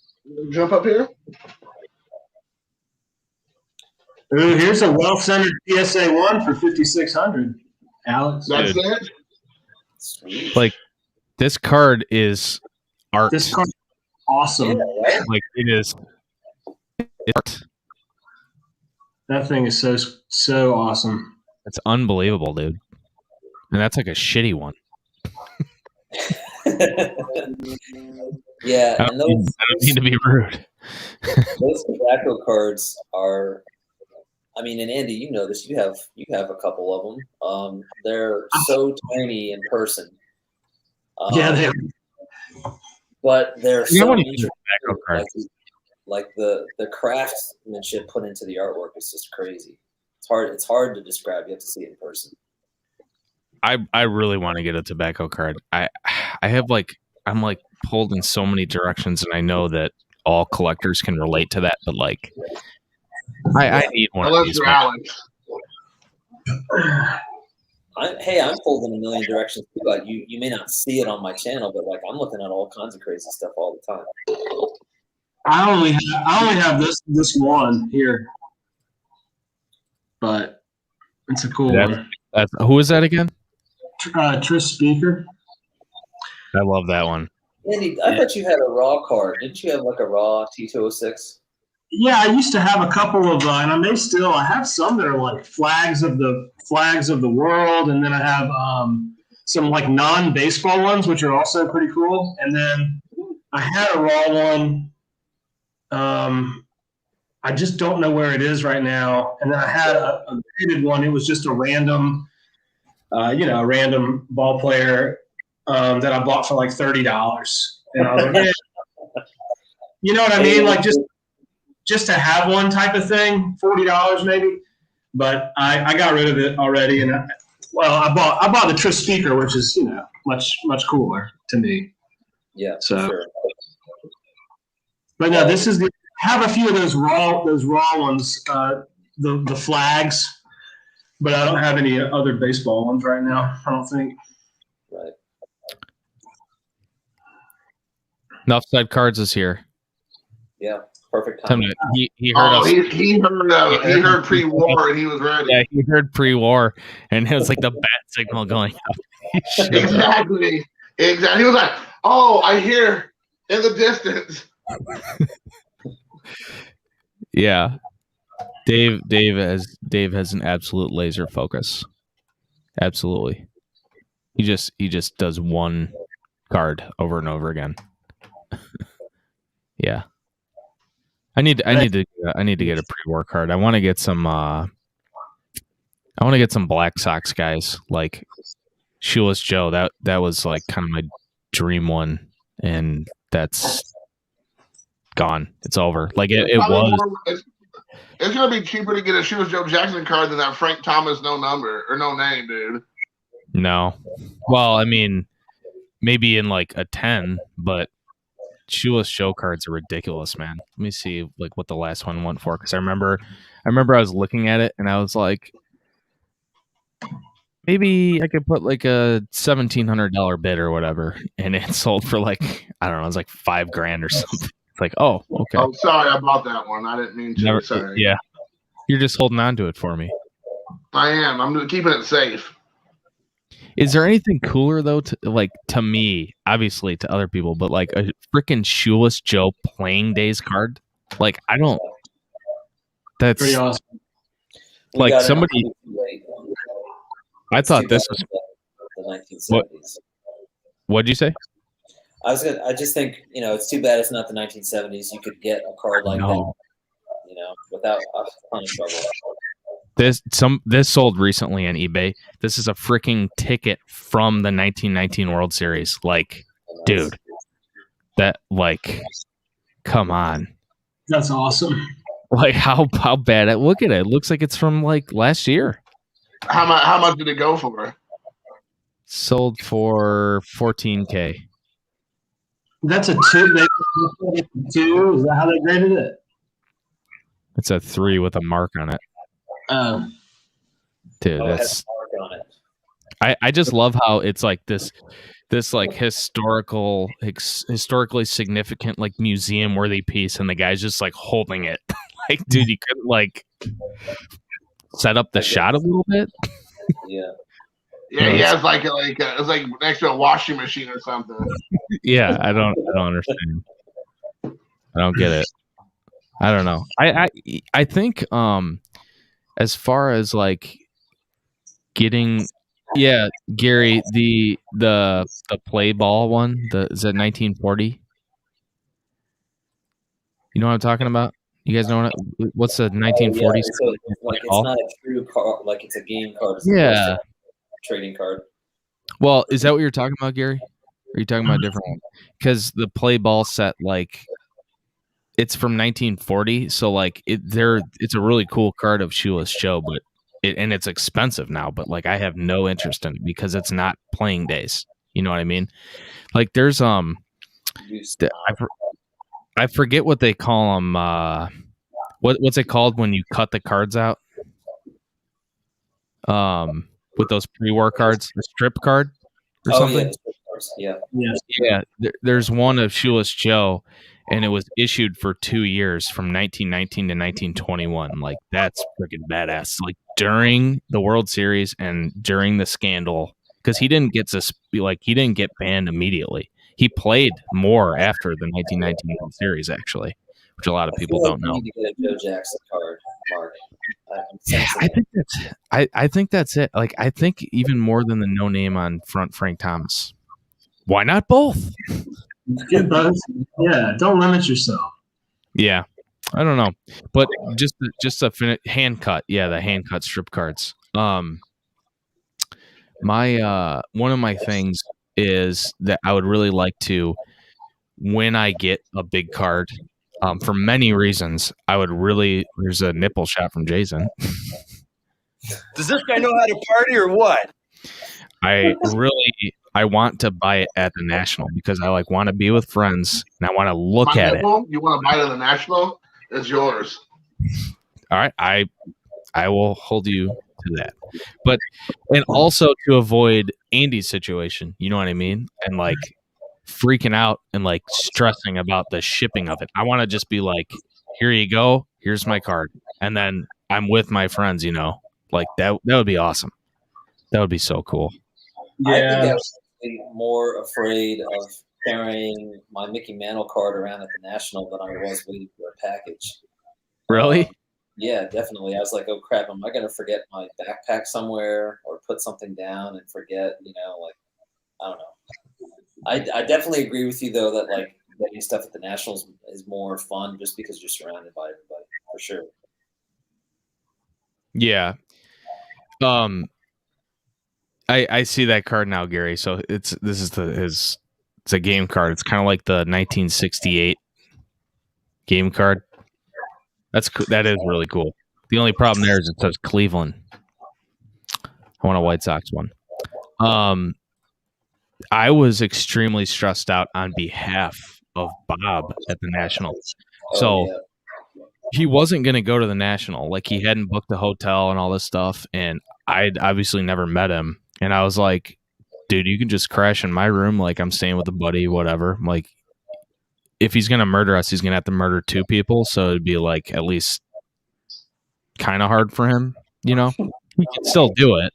Jump up here. Ooh, here's a well-centered PSA 1 for 5,600. Alex, That's Dude. it. Sweet. Like this card is art. this card's awesome. Yeah, right? Like it is. It's art. That thing is so awesome. It's unbelievable, dude. And that's like a shitty one. Yeah, I and don't mean to be rude. those tobacco cards are. I mean, and Andy, you know this. You have a couple of them. They're so tiny in person. Yeah, they are. But they're You so want to neat. use a tobacco card. Like the craftsmanship put into the artwork is just crazy. It's hard to describe. You have to see it in person. I really want to get a tobacco card. I have I'm pulled in so many directions, and I know that all collectors can relate to that. But like, I need one of Unless these. you're man. Alex. I'm pulled in a million directions too. Like you may not see it on my channel, but like I'm looking at all kinds of crazy stuff all the time. I only have this one here, but it's a cool one. Who is that again? Tris Speaker. I love that one. Andy, I thought you had a raw card. Didn't you have like a raw T206? Yeah, I used to have a couple of, and I may still. I have some that are like flags of the world, and then I have some like non-baseball ones, which are also pretty cool. And then I had a raw one. I just don't know where it is right now. And then I had a graded one. It was just a random, a random ball player that I bought for like $30. And I was like, yeah. You know what I mean? Like just to have one type of thing, $40 maybe. But I got rid of it already, and I bought the Tris Speaker, which is much cooler to me. Yeah. So, Sure. but no, this is I have a few of those raw ones, the flags, but I don't have any other baseball ones right now. I don't think. Right. Nuffside Cards is here. Yeah. Perfect Tell time. me, he heard us. He heard pre-war and he was ready. Yeah, he heard pre-war, and it was like the bat signal going up. Exactly. He was like, "Oh, I hear in the distance." Yeah, Dave has an absolute laser focus. Absolutely, he just does one card over and over again. Yeah, I need to get a pre-war card. I want to get some. I want to get some Black Sox guys like Shoeless Joe. That was like kind of my dream one, and that's gone. It's over. Like it was. It's gonna be cheaper to get a Shoeless Joe Jackson card than that Frank Thomas no number or no name, dude. No, well, I mean, maybe in like a 10, but Shoeless Joe cards are ridiculous, man. Let me see like what the last one went for, because I remember I was looking at it and I was like, maybe I could put like a $1,700 bid or whatever, and it sold for like, I don't know, it was like $5,000 or something. It's like, oh, okay. Oh, sorry, I bought that one. I didn't mean to. Sorry. Yeah, you're just holding on to it for me. I am. I'm keeping it safe. Is there anything cooler though, to me, obviously to other people, but like a freaking Shoeless Joe playing days card? Like, I don't. That's Pretty awesome. We like got somebody. I thought this was the 1970s. What'd you say? I just think, it's too bad it's not the 1970s. You could get a card like that, without a ton of trouble. This sold recently on eBay. This is a freaking ticket from the 1919 World Series. Like, dude, that like, come on. That's awesome. Like how bad? Look at it. It looks like it's from like last year. How much did it go for? Sold for $14K. That's a 2. They 2. Is that how they graded it? It's a 3 with a mark on it. Dude, Oh, it has that's. a mark on it. I just love how it's like this like historically significant like museum worthy piece, and the guy's just like holding it. Like, dude, you couldn't like set up the shot a little bit. Yeah. Yeah, he has like it's like next to a washing machine or something. Yeah, I don't understand. I don't get it. I don't know. I think as far as like getting Gary, the play ball one, is that 1940? You know what I'm talking about? You guys know what's the 1940s? Oh, yeah. So, like, it's not a true card, like it's a game card. It's a trading card. Well, is that what you're talking about, Gary? Or are you talking about a different one? Because the play ball set, like, it's from 1940, so like it's a really cool card of Shoeless Joe, but it's expensive now. But like, I have no interest in it because it's not playing days. You know what I mean? Like, there's I forget what they call them. What's it called when you cut the cards out? With those pre-war cards, the strip card or something. Yeah. There's one of Shoeless Joe, and it was issued for 2 years from 1919 to 1921. Like, that's freaking badass. Like, during the World Series and during the scandal, because he didn't get banned immediately. He played more after the 1919 World Series, actually, which a lot of people don't know. You need to get a Joe Jackson card, Mark. I think that's it. Like, I think even more than the no name on front Frank Thomas. Why not both? Get both. Yeah, don't limit yourself. Yeah, I don't know, but just a hand cut. Yeah, the hand cut strip cards. My one of my things is that I would really like to, when I get a big card, for many reasons, I would really. There's a nipple shot from Jason. Does this guy know how to party or what? I want to buy it at the National because I like want to be with friends and I want to look at nipple? It. You want to buy it at the National? It's yours. All right, I will hold you to that. But and also to avoid Andy's situation, you know what I mean? And like freaking out and like stressing about the shipping of it. I want to just be like, here you go, here's my card. And then I'm with my friends, you know. Like that would be awesome. That would be so cool. Yeah. I think I was more afraid of carrying my Mickey Mantle card around at the National than I was waiting for a package. Really? Yeah, definitely. I was like, oh crap, am I going to forget my backpack somewhere or put something down and forget, you know, like, I don't know. I definitely agree with you though, that like getting stuff at the Nationals is more fun just because you're surrounded by everybody, for sure. Yeah. I see that card now, Gary. So it's a game card. It's kind of like the 1968 game card. That is really cool. The only problem there is it says Cleveland. I want a White Sox one. I was extremely stressed out on behalf of Bob at the National. So he wasn't going to go to the National. Like, he hadn't booked a hotel and all this stuff. And I'd obviously never met him. And I was like, dude, you can just crash in my room. Like, I'm staying with a buddy, whatever. Like, if he's going to murder us, he's going to have to murder 2 people. So it'd be like at least kind of hard for him, you know? He could still do it,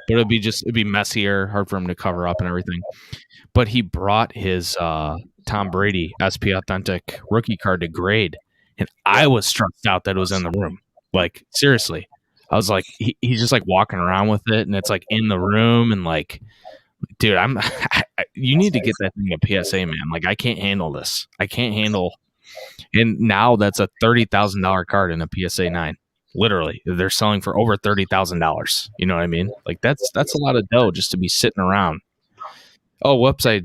but it'd be messier, hard for him to cover up and everything. But he brought his Tom Brady SP Authentic rookie card to grade. And I was stressed out that it was in the room. Like, seriously. I was like, he's just like walking around with it, and it's like in the room, and like, dude, you need to get that thing a PSA, man. Like, I can't handle this. I can't handle. And now that's a $30,000 card in a PSA 9. Literally, they're selling for over $30,000. You know what I mean? Like that's a lot of dough just to be sitting around. Oh, whoops! I,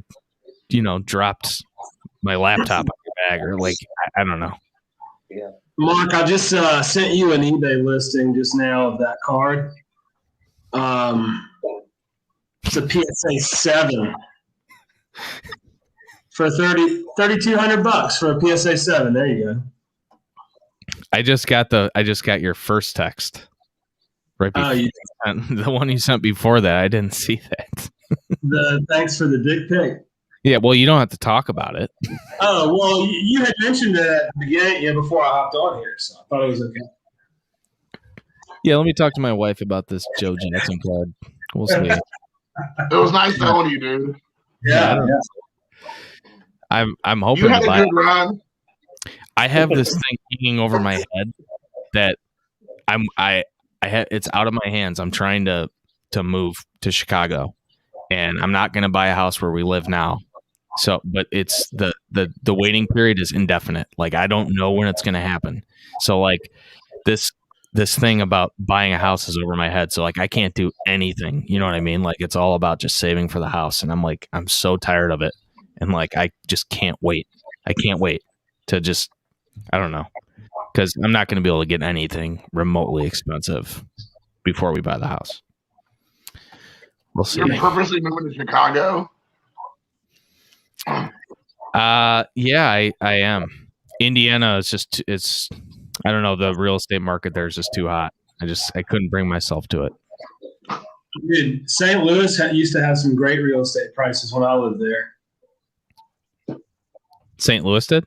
dropped my laptop on your bag, or like I don't know. Yeah. Mark, I just sent you an eBay listing just now of that card. It's a PSA 7 for $3,200 for a PSA 7. There you go. I just got your first text. Right before the one you sent before that. I didn't see that. Thanks for the dick pic. Yeah, well, you don't have to talk about it. Oh, well, you had mentioned it at the beginning, before I hopped on here, so I thought it was okay. Yeah, let me talk to my wife about this Joe Jackson card. We'll see. It was nice knowing you, dude. Yeah. I'm hoping You had to a buy good run. I have this thing hanging over my head that it's out of my hands. I'm trying to move to Chicago, and I'm not going to buy a house where we live now. So, but it's the waiting period is indefinite. Like I don't know when it's going to happen. So like this thing about buying a house is over my head. So like I can't do anything. You know what I mean? Like it's all about just saving for the house. And I'm so tired of it. And like I just can't wait. I can't wait to just, I don't know. Because I'm not going to be able to get anything remotely expensive before we buy the house. We'll see. You're purposely moving to Chicago? Yeah, I am. Indiana is just, I don't know, the real estate market there is just too hot. I couldn't bring myself to it. Dude, St. Louis used to have some great real estate prices when I lived there. St. Louis did?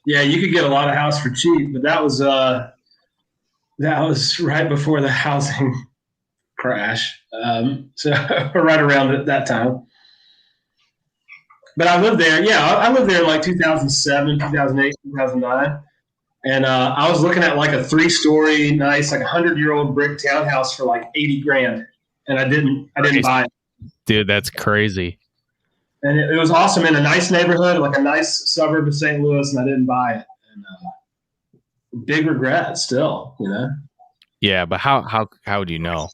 Yeah, you could get a lot of house for cheap, but that was right before the housing crash. So right around that time. But I lived there. Yeah, I lived there in like 2007, 2008, 2009. And I was looking at like a 3-story, nice, like 100-year-old brick townhouse for like $80,000, and I didn't buy it. Dude, that's crazy. And it was awesome in a nice neighborhood, like a nice suburb of St. Louis, and I didn't buy it. And big regret still, Yeah, but how would you know?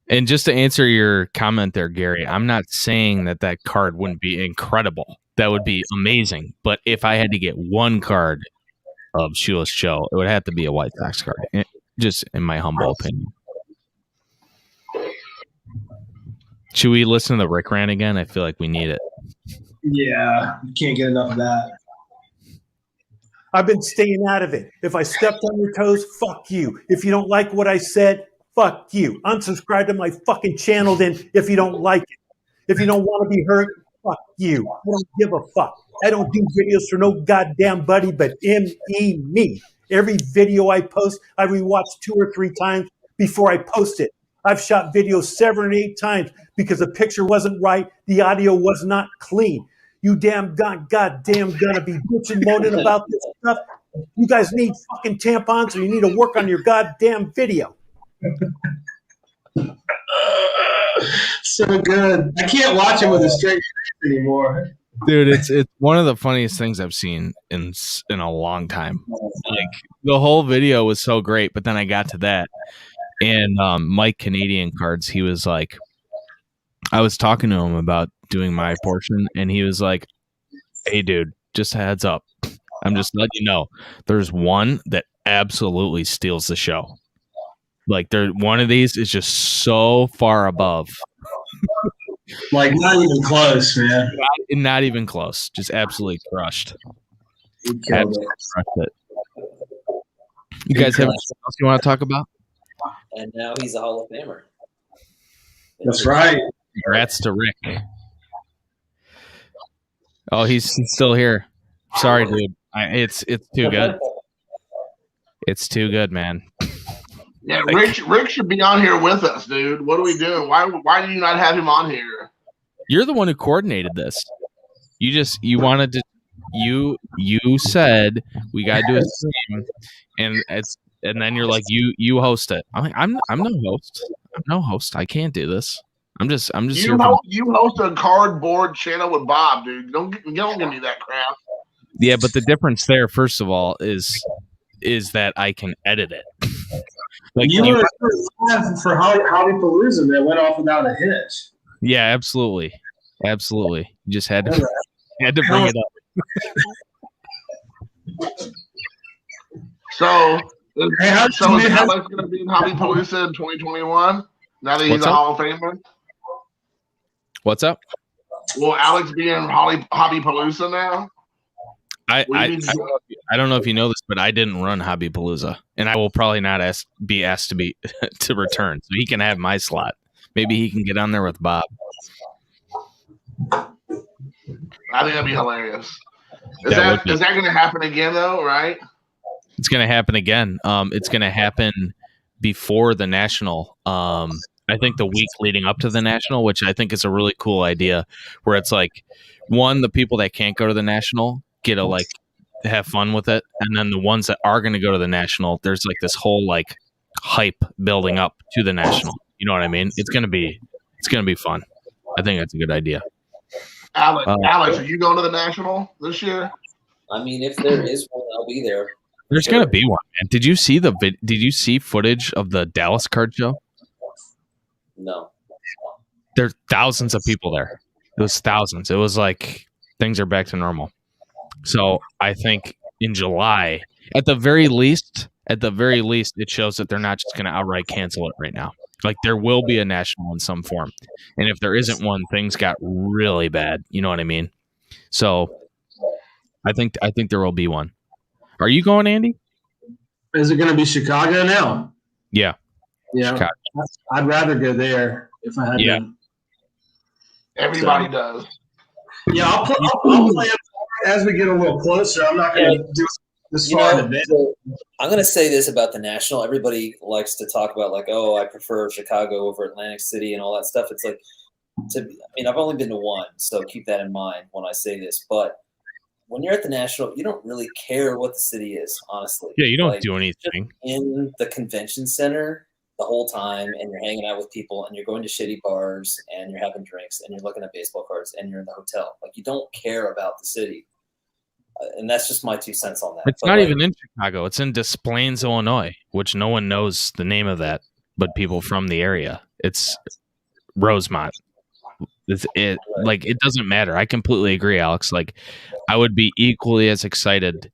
And just to answer your comment there, Gary, I'm not saying that card wouldn't be incredible. That would be amazing. But if I had to get one card of Shoeless Joe, it would have to be a White Sox card, just in my humble opinion. Should we listen to the Rick rant again? I feel like we need it. Yeah, you can't get enough of that. I've been staying out of it. If I stepped on your toes, fuck you. If you don't like what I said, fuck you. Unsubscribe to my fucking channel then if you don't like it. If you don't want to be hurt, fuck you. I don't give a fuck. I don't do videos for no goddamn buddy but me. Every video I post, I rewatch 2 or 3 times before I post it. I've shot videos 7 or 8 times because the picture wasn't right, the audio was not clean. You goddamn gonna be bitching, moaning about this stuff. You guys need fucking tampons, or you need to work on your goddamn video. So good. I can't watch it with a straight face anymore. Dude, it's one of the funniest things I've seen in a long time. Like the whole video was so great, but then I got to that, and Mike Canadian Cards, he was like, I was talking to him about doing my portion, and he was like, "Hey, dude, just a heads up. I'm just letting you know. There's one that absolutely steals the show. Like, one of these is just so far above." Like, not even close, man. Not even close. Just absolutely crushed. Absolutely crushed it. You guys have anything else you want to talk about? And now he's a Hall of Famer. That's right. Congrats to Rick. Oh, he's still here. Sorry, dude. It's too good. It's too good, man. Yeah, Rick should be on here with us, dude. What are we doing? Why do you not have him on here? You're the one who coordinated this. You wanted to. You said we gotta do a stream, and then you're like you host it. I'm no host. I'm no host. I can't do this. I'm just. You host a cardboard channel with Bob, dude. Don't give me that crap. Yeah, but the difference there, first of all, is that I can edit it. Like you were for Hobbypalooza that went off without a hitch. yeah, absolutely. You just had to bring it up. So, Hey, is Alex going to be in Hobbypalooza in 2021? Now that he's a Hall of Famer? What's up? Will Alex be in Hobbypalooza now? I don't know if you know this, but I didn't run Hobbypalooza, and I will probably not be asked to return. So he can have my slot. Maybe he can get on there with Bob. I think that'd be hilarious. Is that going to happen again, though? Right? It's going to happen again. It's going to happen before the National. I think the week leading up to the National, which I think is a really cool idea, where it's like, one, the people that can't go to the National get to like have fun with it, and then the ones that are going to go to the National, there's like this whole like hype building up to the National. You know what I mean? It's gonna be fun. I think that's a good idea. Alex, are you going to the National this year? I mean, if there is one, I'll be there. There's gonna be one, man. Did you see footage of the Dallas card show? No. There's thousands of people there. It was thousands. It was like things are back to normal. So I think in July, at the very least, it shows that they're not just going to outright cancel it right now. Like there will be a National in some form, and if there isn't one, things got really bad. You know what I mean? So I think there will be one. Are you going, Andy? Is it going to be Chicago now? Yeah. Chicago. I'd rather go there if I had to. Everybody does. Yeah, I'll play it as we get a little closer. I'm not going to do it this far in advance. I'm going to say this about the National. Everybody likes to talk about like, oh, I prefer Chicago over Atlantic City and all that stuff. It's like, I've only been to one, so keep that in mind when I say this. But when you're at the National, you don't really care what the city is, honestly. Yeah, you don't do anything. In the convention center the whole time, and you're hanging out with people, and you're going to shitty bars, and you're having drinks, and you're looking at baseball cards, and you're in the hotel. Like, you don't care about the city. And that's just my 2 cents on that. It's not even in Chicago. It's in Des Plaines, Illinois, which no one knows the name of that, but people from the area. It's Rosemont. It doesn't matter. I completely agree, Alex. Like, I would be equally as excited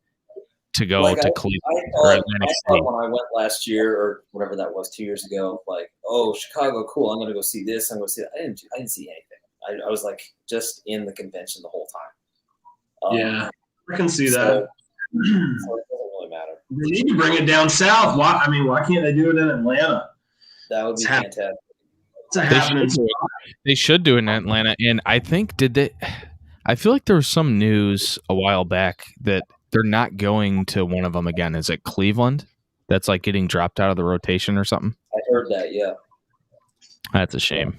to go to Cleveland or Atlantic City. When I went last year or whatever that was 2 years ago, like, oh, Chicago, cool. I'm going to go see this. I'm going to see that. I didn't see anything. I was like just in the convention the whole time. Yeah, I can see that. So it doesn't really matter. They need to bring it down south. Why can't they do it in Atlanta? That would be fantastic. It's a happening. They should do it in Atlanta. And I think I feel like there was some news a while back that they're not going to one of them again. Is it Cleveland? That's like getting dropped out of the rotation or something? I heard that, yeah. That's a shame.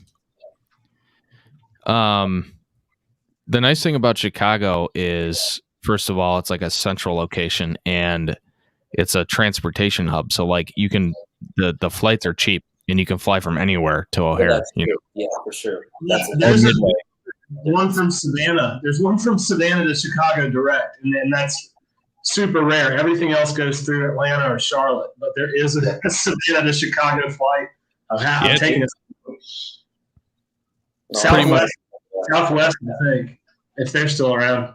The nice thing about Chicago is, first of all, it's like a central location and it's a transportation hub. So like the flights are cheap and you can fly from anywhere to O'Hare. Yeah, for sure. There's one from Savannah. There's one from Savannah to Chicago direct, and that's super rare. Everything else goes through Atlanta or Charlotte, but there is a Savannah to Chicago flight. I'm taking it. Southwest, I think, if they're still around.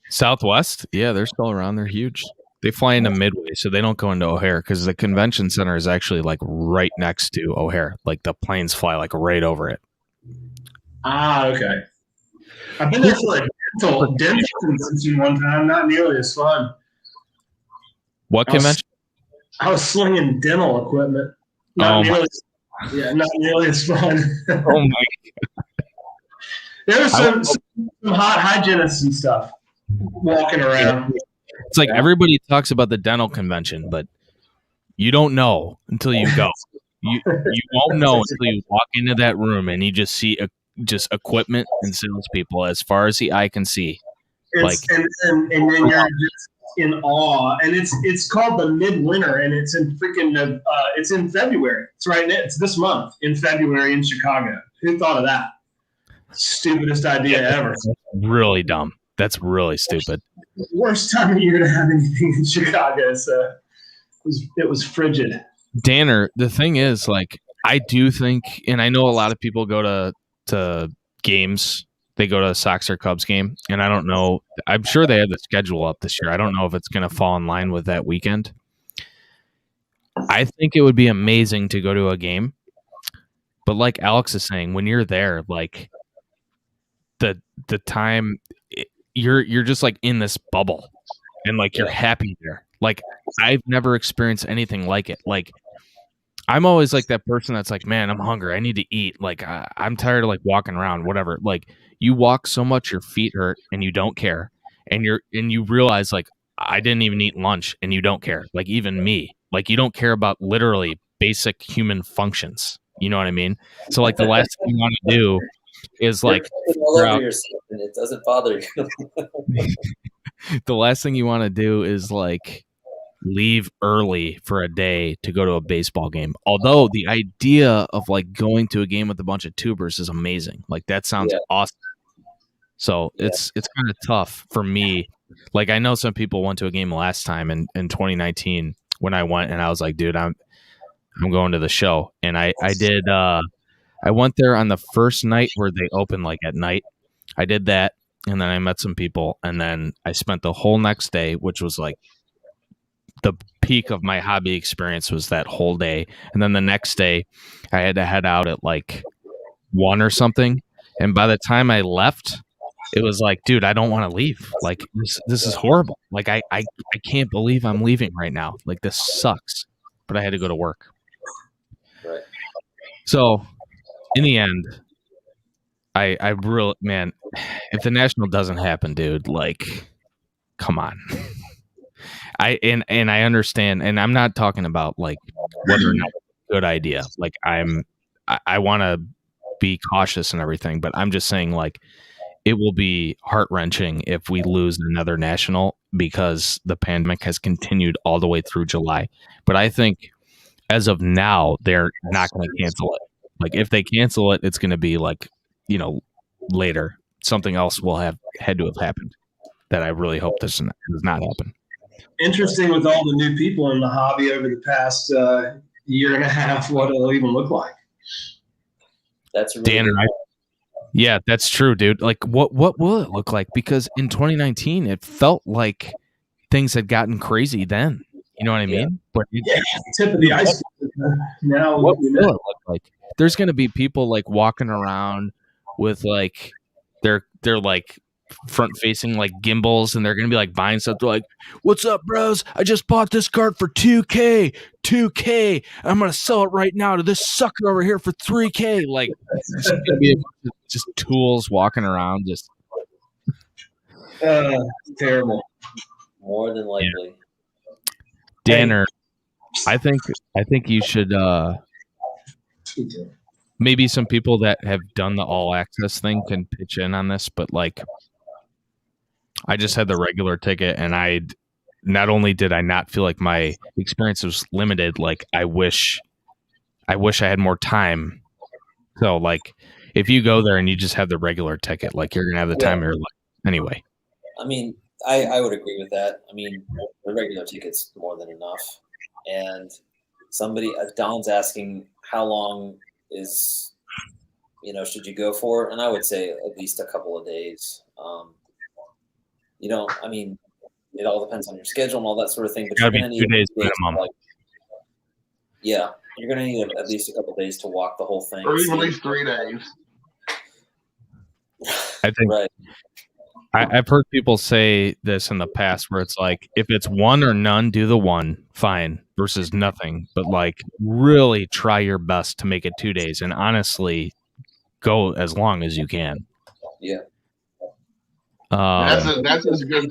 Southwest? Yeah, they're still around. They're huge. They fly into Midway, so they don't go into O'Hare because the convention center is actually like right next to O'Hare. Like the planes fly like right over it. Ah, okay. I've been there for a dental convention one time. Not nearly as fun. What convention? I was slinging dental equipment. Not nearly as fun. Oh my! There was some hot hygienists and stuff walking around. It's like everybody talks about the dental convention, but you don't know until you go. You won't know until you walk into that room and you just see just equipment and salespeople as far as the eye can see. And then you're just in awe. And it's called the Midwinter, and it's in freaking it's in February. It's right now. It's this month in February in Chicago. Who thought of that? Stupidest idea ever. Really dumb. That's really stupid. Worst time of year to have anything in Chicago. So it was frigid. Danner, the thing is, like, I do think, and I know a lot of people go to games. They go to a Sox or Cubs game, and I don't know. I'm sure they have the schedule up this year. I don't know if it's going to fall in line with that weekend. I think it would be amazing to go to a game, but like Alex is saying, when you're there, like the time you're just like in this bubble, and like you're happy there. Like I've never experienced anything like it. Like I'm always like that person that's like, man, I'm hungry. I need to eat. Like I'm tired of like walking around, whatever. Like you walk so much, your feet hurt, and you don't care, and you realize like I didn't even eat lunch, and you don't care. Like even me, like you don't care about literally basic human functions. You know what I mean? So like the last thing you want to do is like all over yourself, and it doesn't bother you. The last thing you want to do is like leave early for a day to go to a baseball game. Although the idea of like going to a game with a bunch of tubers is amazing. Like that sounds awesome. So it's kind of tough for me. Like I know some people went to a game last time in 2019 when I went, and I was like, dude, I'm going to the show. And I did I went there on the first night where they open like at night. I did that, and then I met some people, and then I spent the whole next day, which was like the peak of my hobby experience was that whole day. And then the next day I had to head out at like 1 or something. And by the time I left, it was like, dude, I don't want to leave. Like this is horrible. Like I can't believe I'm leaving right now. Like this sucks. But I had to go to work. Right. So in the end, I really, man, if the National doesn't happen, dude, like, come on. I understand, and I'm not talking about like whether or not it's a good idea. Like I want to be cautious and everything, but I'm just saying like it will be heart-wrenching if we lose another National because the pandemic has continued all the way through July. But I think as of now, they're not going to cancel it. Like if they cancel it, it's going to be like, you know, later. Something else will have had to have happened that I really hope does not happen. Interesting with all the new people in the hobby over the past year and a half, what it'll even look like. That's really Dan and I, yeah, that's true, dude. Like what will it look like? Because in 2019, it felt like things had gotten crazy then. You know what I mean? But tip of the iceberg. Now, what will it look like? There's going to be people like walking around with like they're like front facing like gimbals, and they're going to be like buying stuff. They're like, "What's up, bros? I just bought this cart for $2K. I'm going to sell it right now to this sucker over here for $3K." Like it's going to be just tools walking around, just terrible. More than likely. Danner, I think you should maybe some people that have done the all access thing can pitch in on this, but like I just had the regular ticket, and I not only did I not feel like my experience was limited, like I wish I had more time. So like if you go there and you just have the regular ticket, like you're gonna have the time of your life anyway. I mean, I would agree with that. I mean, the regular ticket's more than enough. And Don's asking how long is, should you go for? And I would say at least a couple of days. It all depends on your schedule and all that sort of thing. But you're going to need 2 days minimum. You're going to need at least a couple of days to walk the whole thing. Or even at least 3 days. I think right. I've heard people say this in the past where it's like, if it's one or none, do the one, fine, versus nothing. But like really try your best to make it 2 days, and honestly go as long as you can. Yeah. That's as good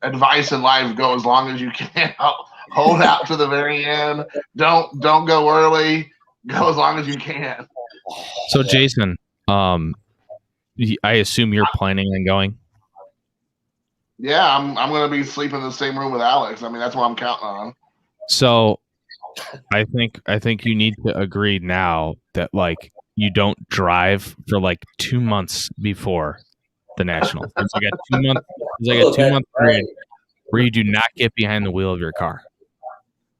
advice in life. Go as long as you can. Hold out to the very end. Don't go early. Go as long as you can. So Jason, I assume you're planning on going. Yeah, I'm going to be sleeping in the same room with Alex. I mean, that's what I'm counting on. So, I think you need to agree now that like you don't drive for like 2 months before the National. It's like a 2 month. It's like a 2 month period where you do not get behind the wheel of your car.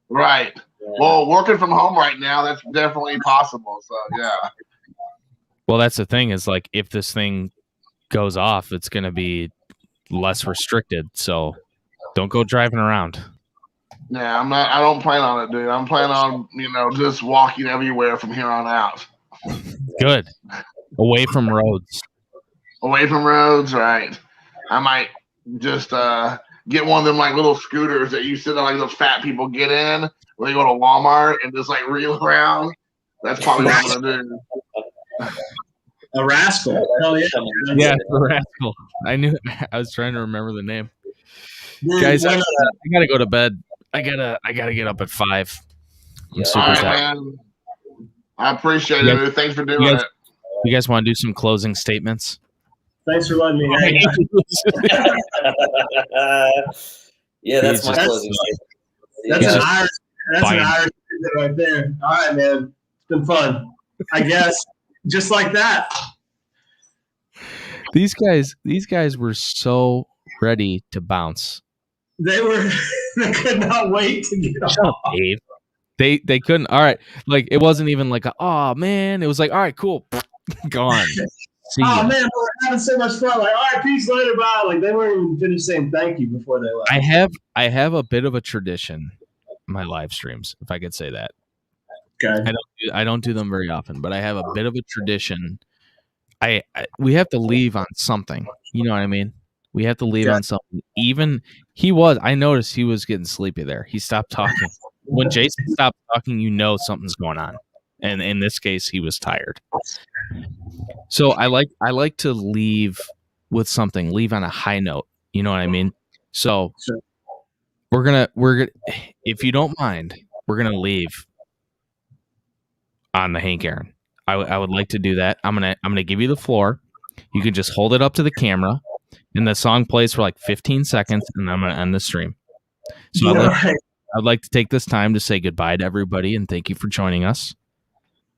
Right. Yeah. Well, working from home right now, that's definitely possible. So yeah. Well, that's the thing is like if this thing goes off, it's going to be less restricted. So don't go driving around. Yeah, I'm not. I don't plan on it, dude. I'm planning on just walking everywhere from here on out. Good. Away from roads. Away from roads, right? I might just get one of them like little scooters that you sit on, like those fat people get in when they go to Walmart and just like reel around. That's probably what I'm gonna do. A rascal. Hell yeah. Yeah, rascal. I knew. I was trying to remember the name. Dude, Guys, I when, gotta go to bed. I gotta get up at 5. I'm Yeah. super All right, tired. man. I appreciate Yeah. it, dude. Thanks for doing You guys- it. You guys want to do some closing statements? thanks for letting me hang out. Yeah, that's my That's- closing statement. That's He's an just Irish. That's an buying. Irish right there. All right, man. It's been fun. I guess just like that. These guys were so ready to bounce. They were. They could not wait to get off. Shut up, Dave. They couldn't. All right, like it wasn't even like oh man. It was like all right, cool, gone. See Oh ya. man, we're having so much fun. Like, all right, peace later, bye. Like they weren't even finished saying thank you before they left. I have a bit of a tradition in my live streams, if I could say that. Okay. I don't do them very often, but I have a bit of a tradition. We have to leave on something. You know what I mean? We have to leave on something. Even I noticed he was getting sleepy there. He stopped talking. When Jason stopped talking, you know something's going on. And in this case, he was tired. So I like to leave with something, leave on a high note. You know what I mean? So Sure. we're gonna if you don't mind, we're gonna leave on the Hank Aaron. I would like to do that. I'm gonna give you the floor. You can just hold it up to the camera, and the song plays for like 15 seconds, and I'm gonna end the stream. So I'd like to take this time to say goodbye to everybody and thank you for joining us.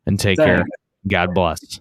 And take care. God bless.